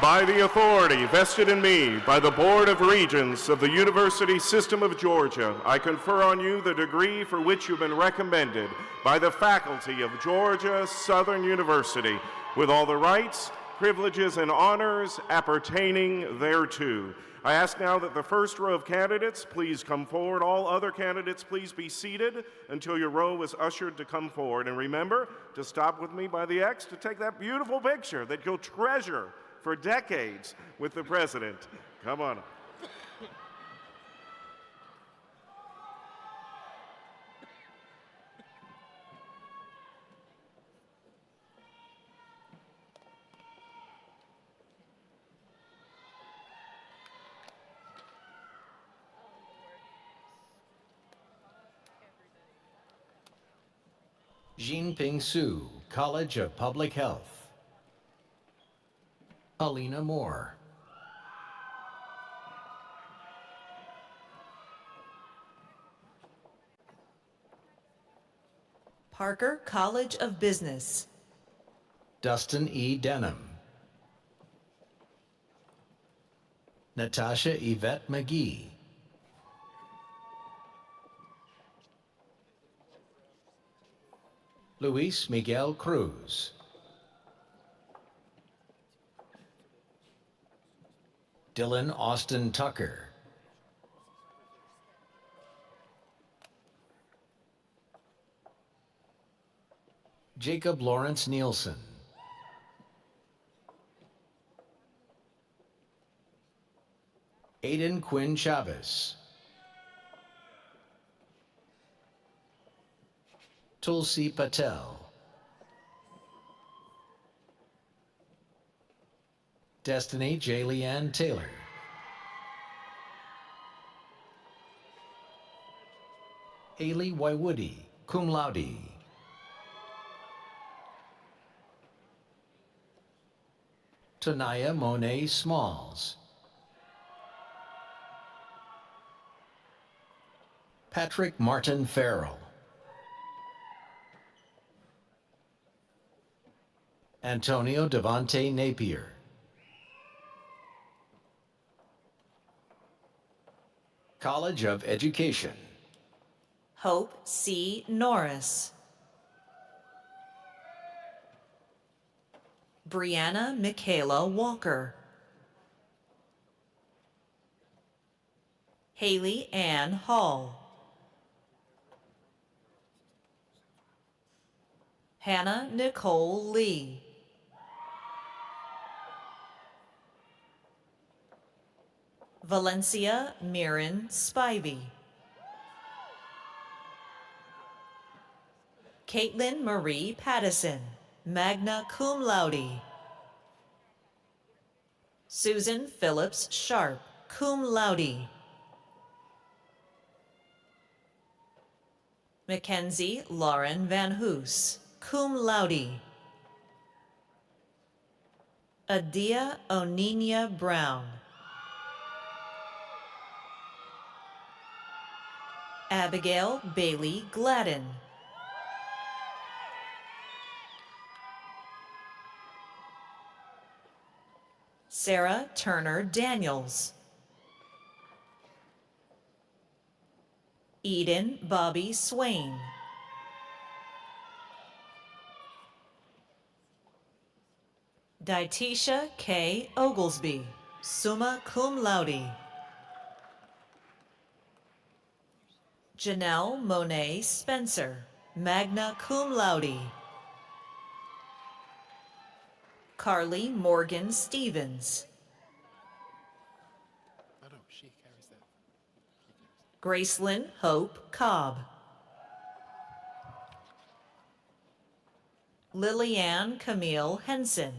By the authority vested in me by the Board of Regents of the University System of Georgia, I confer on you the degree for which you've been recommended by the faculty of Georgia Southern University, with all the rights, privileges, and honors appertaining thereto. I ask now that the first row of candidates please come forward. All other candidates please be seated until your row is ushered to come forward. And remember to stop with me by the X to take that beautiful picture that you'll treasure for decades with the president. Come on up. Jinping Su, College of Public Health. Alina Moore. Parker College of Business. Dustin E. Denham. Natasha Yvette McGee. Luis Miguel Cruz. Dylan Austin Tucker. Jacob Lawrence Nielsen. Aiden Quinn Chavez. Tulsi Patel. Destiny J. Leanne Taylor. Haley Waiwoody, cum laude. Tanaya Monet Smalls. Patrick Martin Farrell. Antonio Devante Napier. College of Education. Hope C. Norris. Brianna Michaela Walker. Haley Ann Hall. Hannah Nicole Lee. Valencia Mirren Spivey. Caitlin Marie Pattison, magna cum laude. Susan Phillips Sharp, cum laude. Mackenzie Lauren Van Hoos, cum laude. Adia Oninia Brown. Abigail Bailey Gladden. Sarah Turner Daniels. Eden Bobby Swain. Dietisha K. Oglesby, summa cum laude. Janelle Monet Spencer, magna cum laude. Carly Morgan Stevens. Gracelyn Hope Cobb. Lillianne Camille Henson.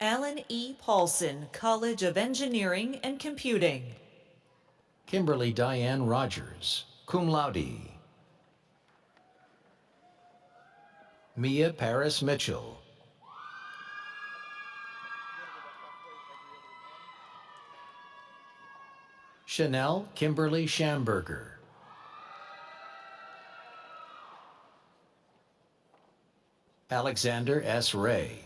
Alan E. Paulson, College of Engineering and Computing. Kimberly Diane Rogers, cum laude. Mia Paris Mitchell. Chanel Kimberly Schamberger. Alexander S. Ray.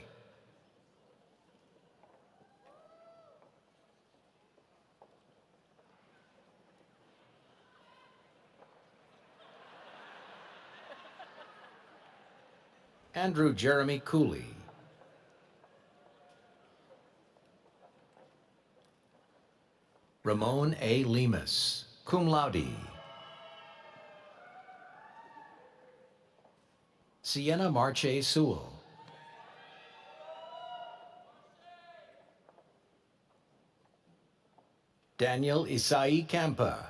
Andrew Jeremy Cooley. Ramon A. Lemus, cum laude. Sienna Marche Sewell. Daniel Isai Campa.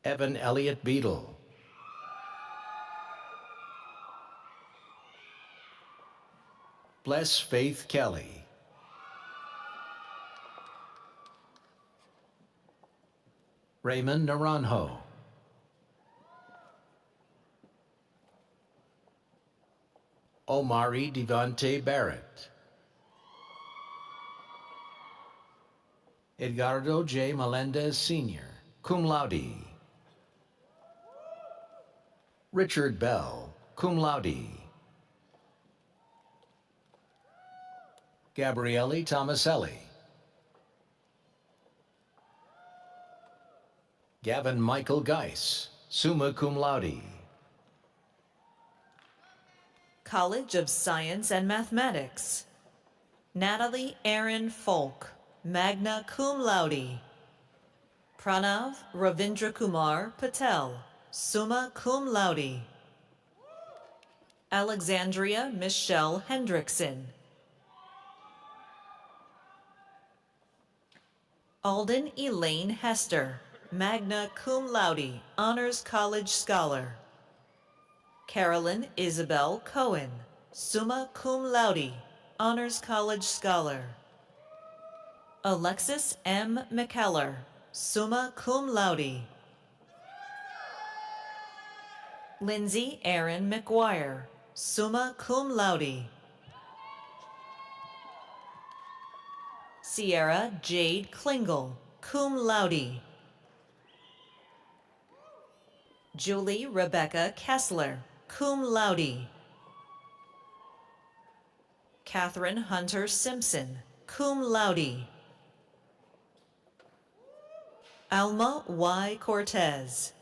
Evan Elliott Beadle. Bless Faith Kelly. Raymond Naranjo. Omari Devante Barrett. Edgardo J. Melendez Sr., cum laude. Richard Bell, cum laude. Gabriele Tomaselli. Gavin Michael Geis, summa cum laude. College of Science and Mathematics. Natalie Aaron Folk, magna cum laude. Pranav Ravindra Kumar Patel, summa cum laude. Alexandria Michelle Hendrickson. Alden Elaine Hester, magna cum laude, Honors College Scholar. Carolyn Isabel Cohen, summa cum laude, Honors College Scholar. Alexis M. McKellar, summa cum laude. Lindsay Aaron McGuire, summa cum laude. Sierra Jade Klingel, cum laude. Julie Rebecca Kessler, cum laude. Catherine Hunter Simpson, cum laude. Alma Y. Cortez.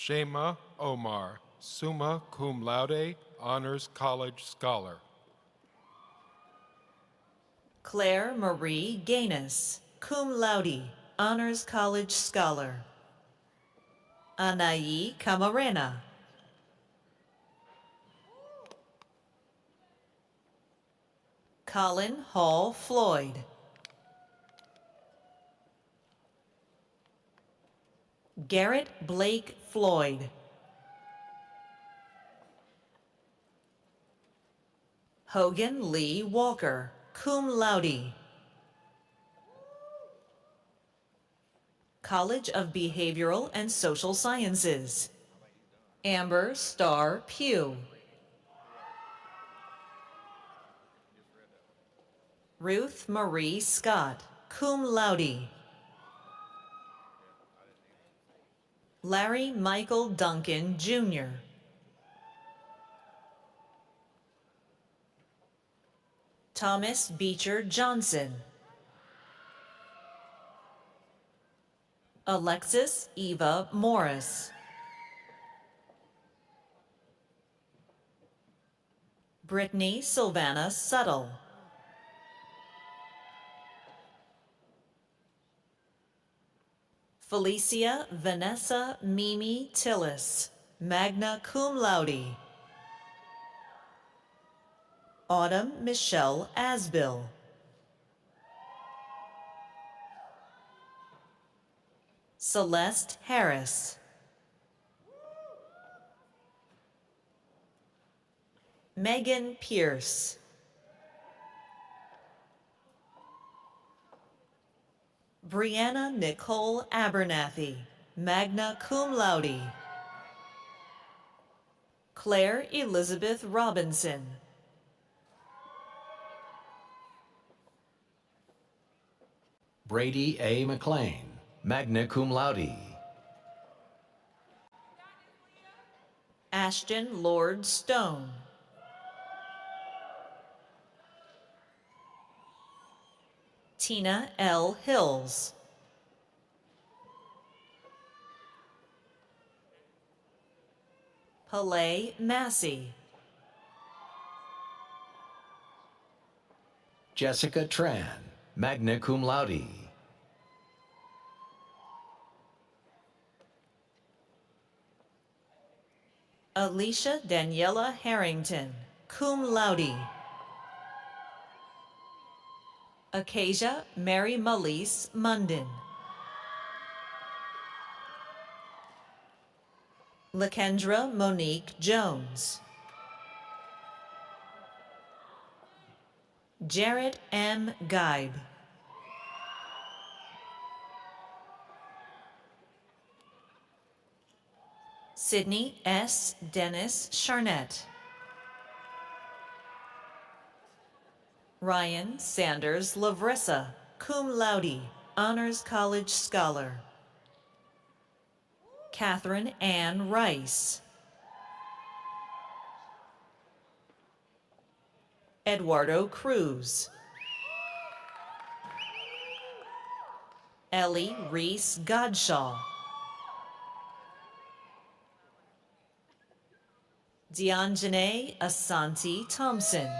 Shema Omar, summa cum laude, Honors College Scholar. Claire Marie Gaines, cum laude, Honors College Scholar. Anaí Camarena. Colin Hall Floyd. Garrett Blake Floyd. Hogan Lee Walker, cum laude. College of Behavioral and Social Sciences, Amber Starr Pugh. Ruth Marie Scott, cum laude. Larry Michael Duncan, Jr. Thomas Beecher Johnson. Alexis Eva Morris. Brittany Savannah Suttle. Felicia Vanessa Mimi Tillis, magna cum laude. Autumn Michelle Asbill. Celeste Harris. Megan Pierce. Brianna Nicole Abernathy, magna cum laude. Claire Elizabeth Robinson. Brady A. McLean, magna cum laude. Ashton Lord Stone. Tina L. Hills. Palais Massey. Jessica Tran, magna cum laude. Alicia Daniela Harrington, cum laude. Acacia Mary Malise Munden. Lakendra Monique Jones. Jared M. Geib. Sydney S. Dennis Charnett. Ryan Sanders Lavrissa, cum laude, Honors College Scholar. Catherine Ann Rice. Eduardo Cruz. Ellie Reese Godshaw. Deanjane Asante Thompson.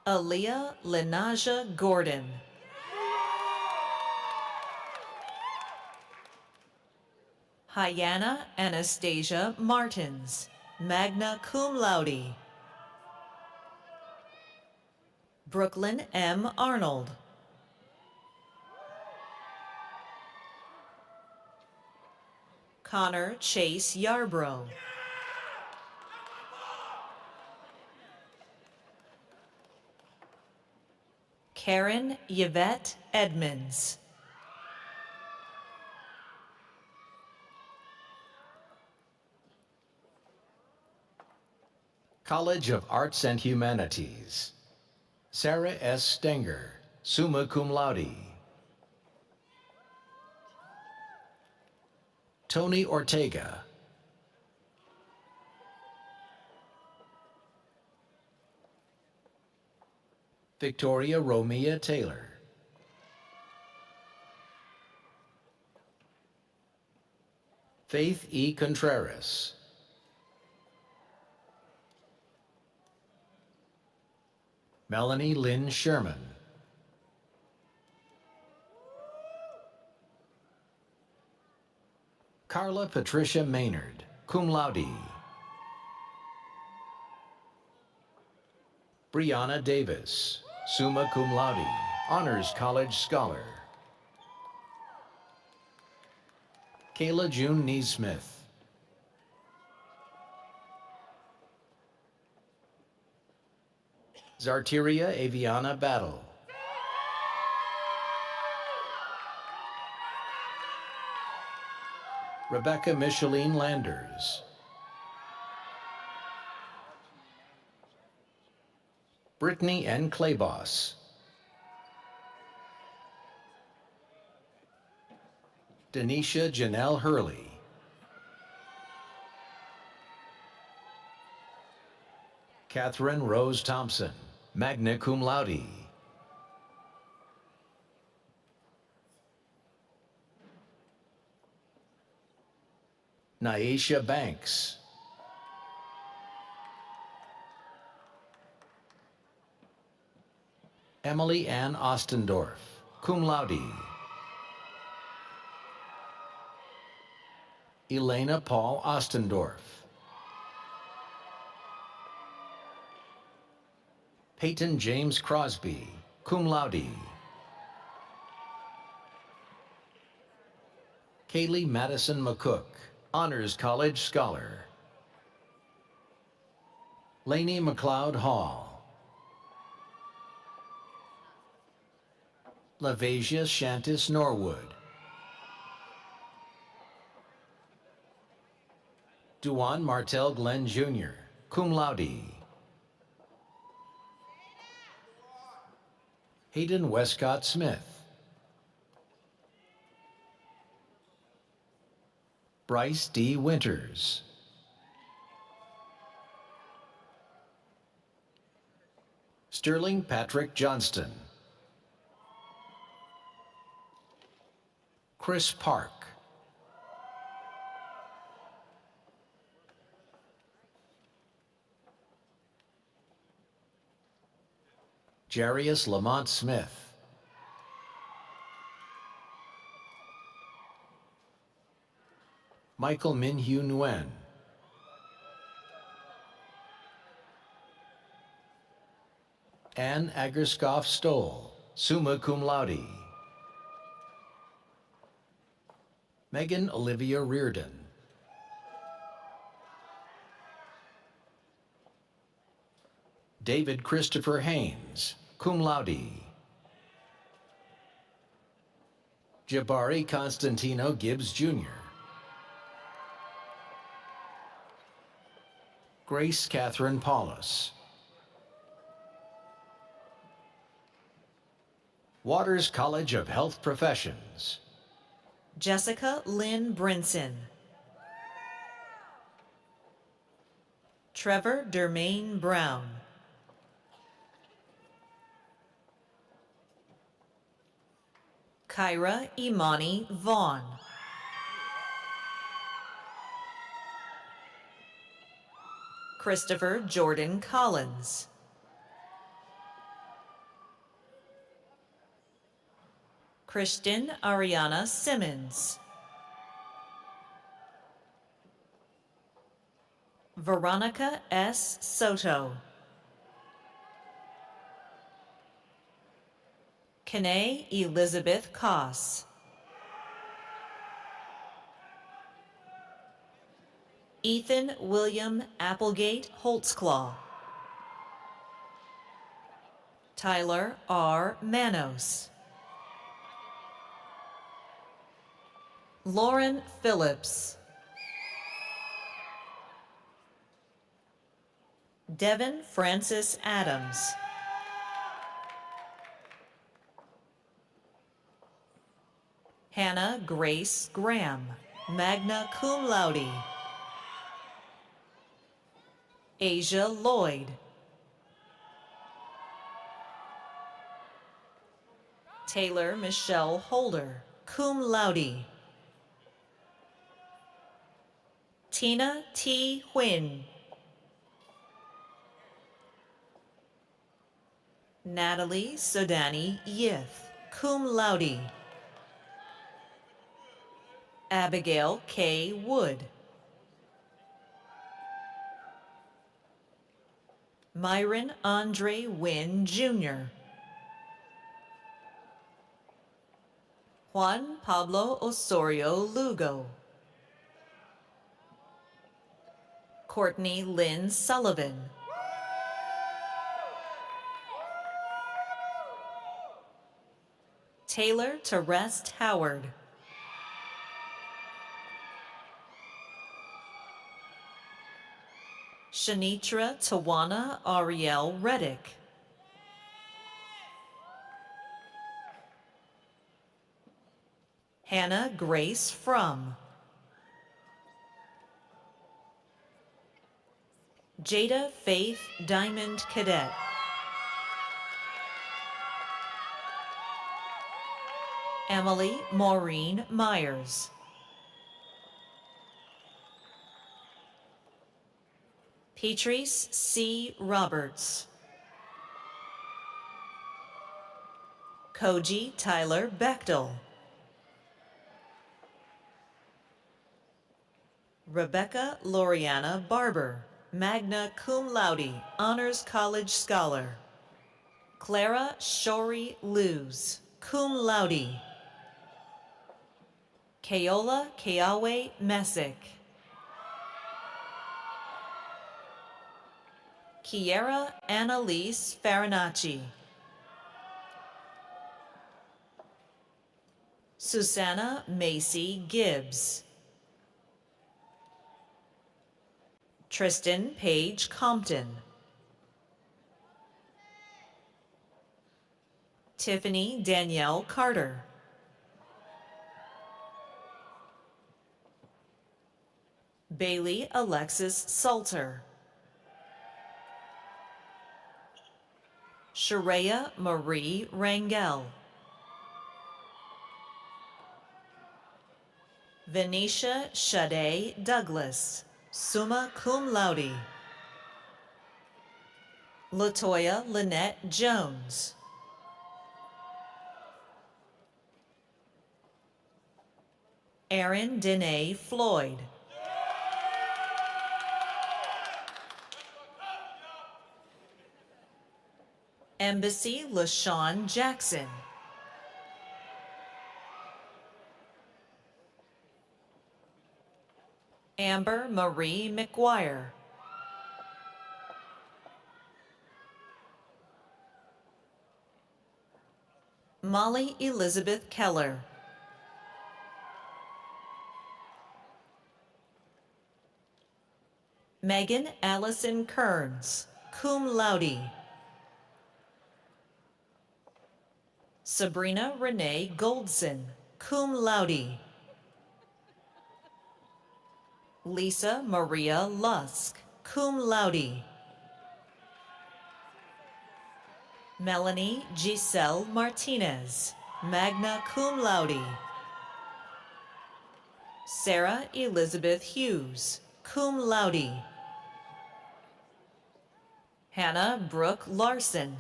Aaliyah Lenaja Gordon. Hyana Anastasia Martins, magna cum laude. Brooklyn M. Arnold. Connor Chase Yarbrough. Karen Yvette Edmonds. College of Arts and Humanities. Sarah S. Stenger, summa cum laude. Tony Ortega. Victoria Romia Taylor. Faith E. Contreras. Melanie Lynn Sherman. Carla Patricia Maynard, cum laude. Brianna Davis, summa cum laude, Honors College Scholar. Kayla June Neesmith. Zarteria Aviana Battle. Rebecca Micheline Landers. Brittany N. Claybos. Denisha Janelle Hurley. Catherine Rose Thompson, magna cum laude. Naisha Banks. Emily Ann Ostendorf, cum laude. Elena Paul Ostendorf. Peyton James Crosby, cum laude. Kaylee Madison McCook, Honors College Scholar. Lainey McLeod Hall. LaVasia Shantis Norwood. Duan Martel Glenn Jr., cum laude. Hayden Westcott Smith. Bryce D. Winters. Sterling Patrick Johnston. Chris Park. Jarius Lamont Smith. Michael Minhyu Nguyen. Ann Agerskoff Stoll, summa cum laude. Megan Olivia Reardon. David Christopher Haynes, cum laude. Jabari Constantino Gibbs Jr. Grace Catherine Paulus. Waters College of Health Professions. Jessica Lynn Brinson. Trevor Dermaine Brown. Kyra Imani Vaughn. Christopher Jordan Collins. Kristen Ariana Simmons. Veronica S. Soto. Kanae Elizabeth Koss. Ethan William Applegate Holtzclaw. Tyler R. Manos. Lauren Phillips. Devin Francis Adams. Hannah Grace Graham, magna cum laude. Asia Lloyd. Taylor Michelle Holder, cum laude. Tina T. Huynh. Natalie Sodani Yith, cum laude. Abigail K. Wood. Myron Andre Wynn, Jr. Juan Pablo Osorio Lugo. Courtney Lynn Sullivan. Taylor Terest Howard. Shanitra Tawana Ariel Reddick. Hannah Grace Frum. Jada Faith Diamond Cadet. Emily Maureen Myers. Patrice C. Roberts. Koji Tyler Bechtel. Rebecca Loriana Barber, magna cum laude, Honors College Scholar. Clara Shori Luz, cum laude. Keola Keawe Messick. Kiera Annalise Farinacci. Susanna Macy Gibbs. Tristan Paige Compton. Tiffany Danielle Carter. Bailey Alexis Salter. Shareya Marie Rangel. Venetia Shade Douglas, summa cum laude. Latoya Lynette Jones. Erin Dene Floyd. Embassy LaShawn Jackson. Amber Marie McGuire. Molly Elizabeth Keller. Megan Allison Kearns, cum laude. Sabrina Renee Goldson, cum laude. Lisa Maria Lusk, cum laude. Melanie Giselle Martinez, magna cum laude. Sarah Elizabeth Hughes, cum laude. Hannah Brooke Larson.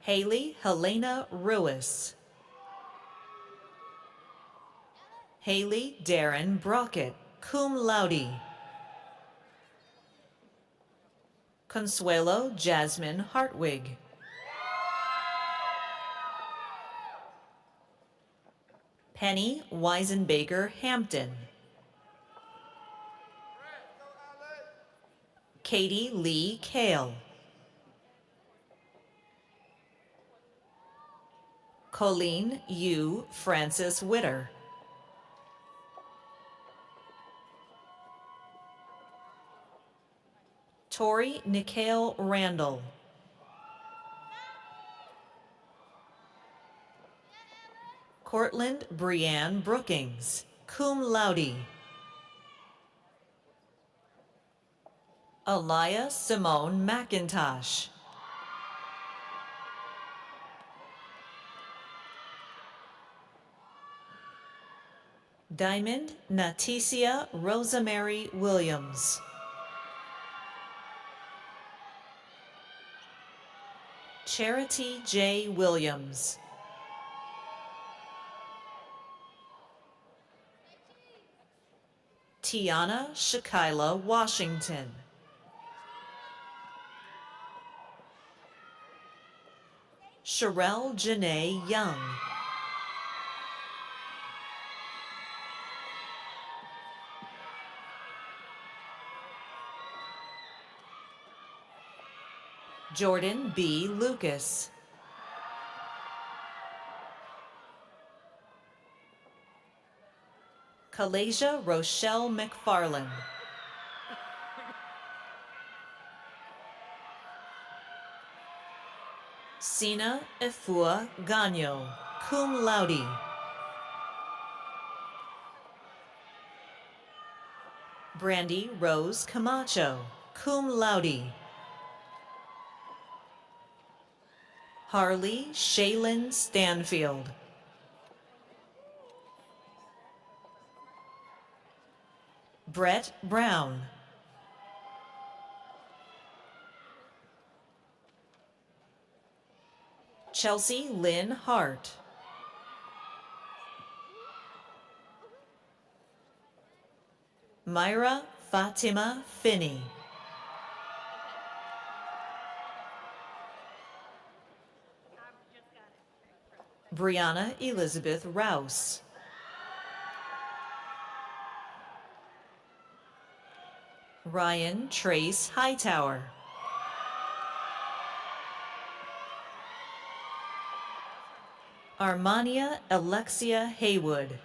Haley Helena Ruiz. Haley Darren Brockett, cum laude. Consuelo Jasmine Hartwig. Penny Weisenbaker Hampton. Katie Lee Kale. Colleen Yu Francis Witter. Tori Nikhil Randall. Cortland Brianne Brookings, cum laude. Alaya Simone McIntosh. Diamond Naticia Rosemary Williams. Charity J. Williams. Tiana Shakila Washington. Sherelle Janae Young. Jordan B. Lucas. Kalasia Rochelle McFarland. Sina Efua Gagno, cum laude. Brandy Rose Camacho, cum laude. Harley Shaylin Stanfield. Brett Brown. Chelsea Lynn Hart. Myra Fatima Finney. Brianna Elizabeth Rouse. Ryan Trace Hightower. Armania Alexia Haywood.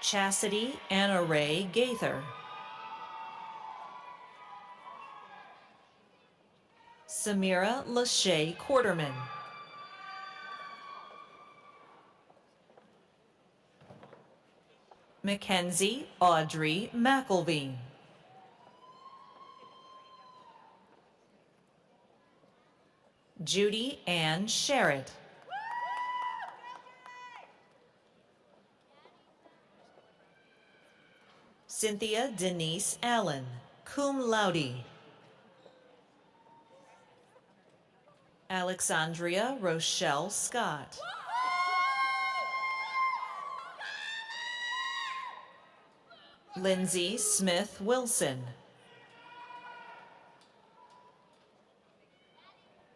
Chastity Anna Ray Gaither. Samira Lachey Quarterman. Mackenzie Audrey McElveen. Judy Ann Sherritt. Cynthia Denise Allen, cum laude. Alexandria Rochelle Scott. Lindsay Smith Wilson.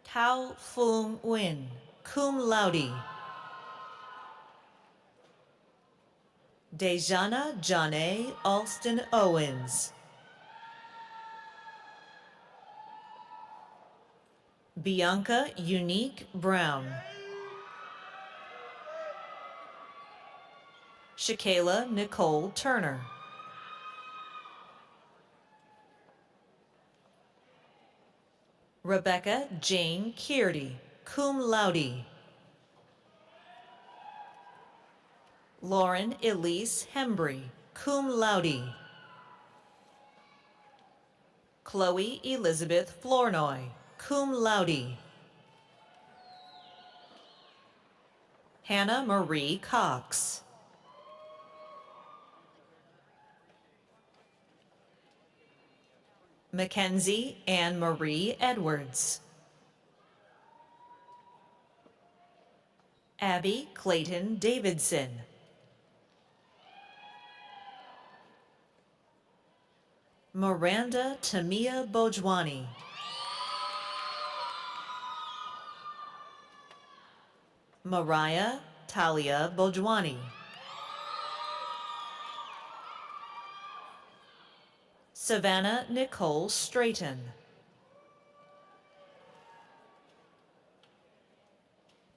Tao Fung Nguyen, cum laude. Dejana Janae Alston Owens. Bianca Unique Brown. Shakayla Nicole Turner. Rebecca Jane Kearty, cum laude. Lauren Elise Hembry, cum laude. Chloe Elizabeth Flournoy, cum laude. Hannah Marie Cox. Mackenzie Anne Marie Edwards. Abby Clayton Davidson. Miranda Tamia Bojwani. Mariah Talia Bojwani. Savannah Nicole Strayton.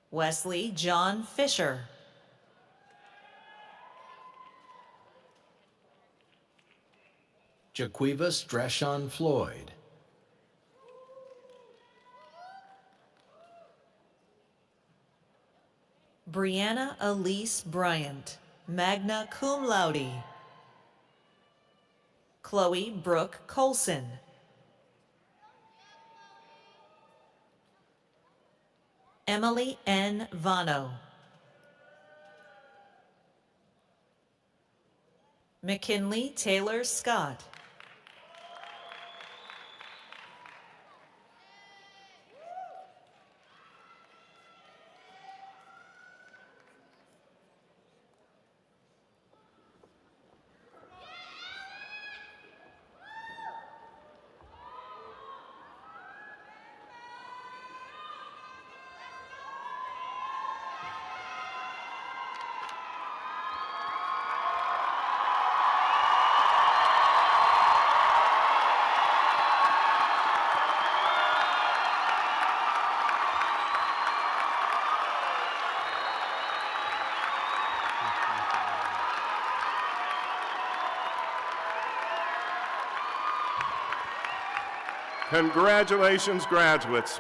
Wesley John Fisher. Jaquiva Strashon Floyd. Brianna Elise Bryant, magna cum laude. Chloe Brooke Colson. Emily N. Vano. McKinley Taylor Scott. Congratulations, graduates.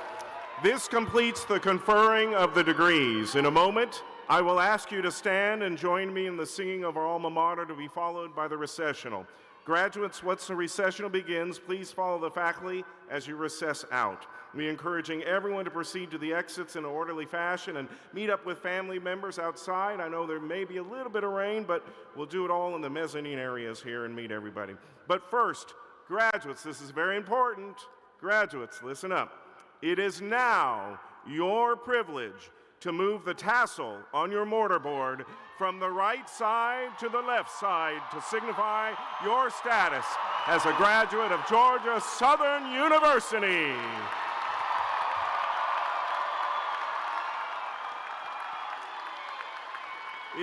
This completes the conferring of the degrees. In a moment, I will ask you to stand and join me in the singing of our alma mater, to be followed by the recessional. Graduates, once the recessional begins, please follow the faculty as you recess out. We're encouraging everyone to proceed to the exits in an orderly fashion and meet up with family members outside. I know there may be a little bit of rain, but we'll do it all in the mezzanine areas here and meet everybody. But first, graduates, this is very important. Graduates, listen up. It is now your privilege to move the tassel on your mortarboard from the right side to the left side to signify your status as a graduate of Georgia Southern University.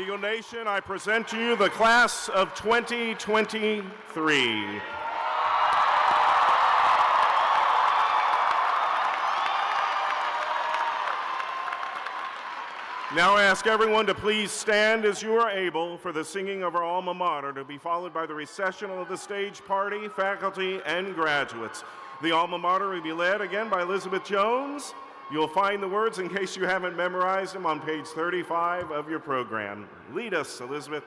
Eagle Nation, I present to you the class of 2023. Now I ask everyone to please stand as you are able for the singing of our alma mater, to be followed by the recessional of the stage party, faculty, and graduates. The alma mater will be led again by Elizabeth Jones. You'll find the words, in case you haven't memorized them, on page 35 of your program. Lead us, Elizabeth.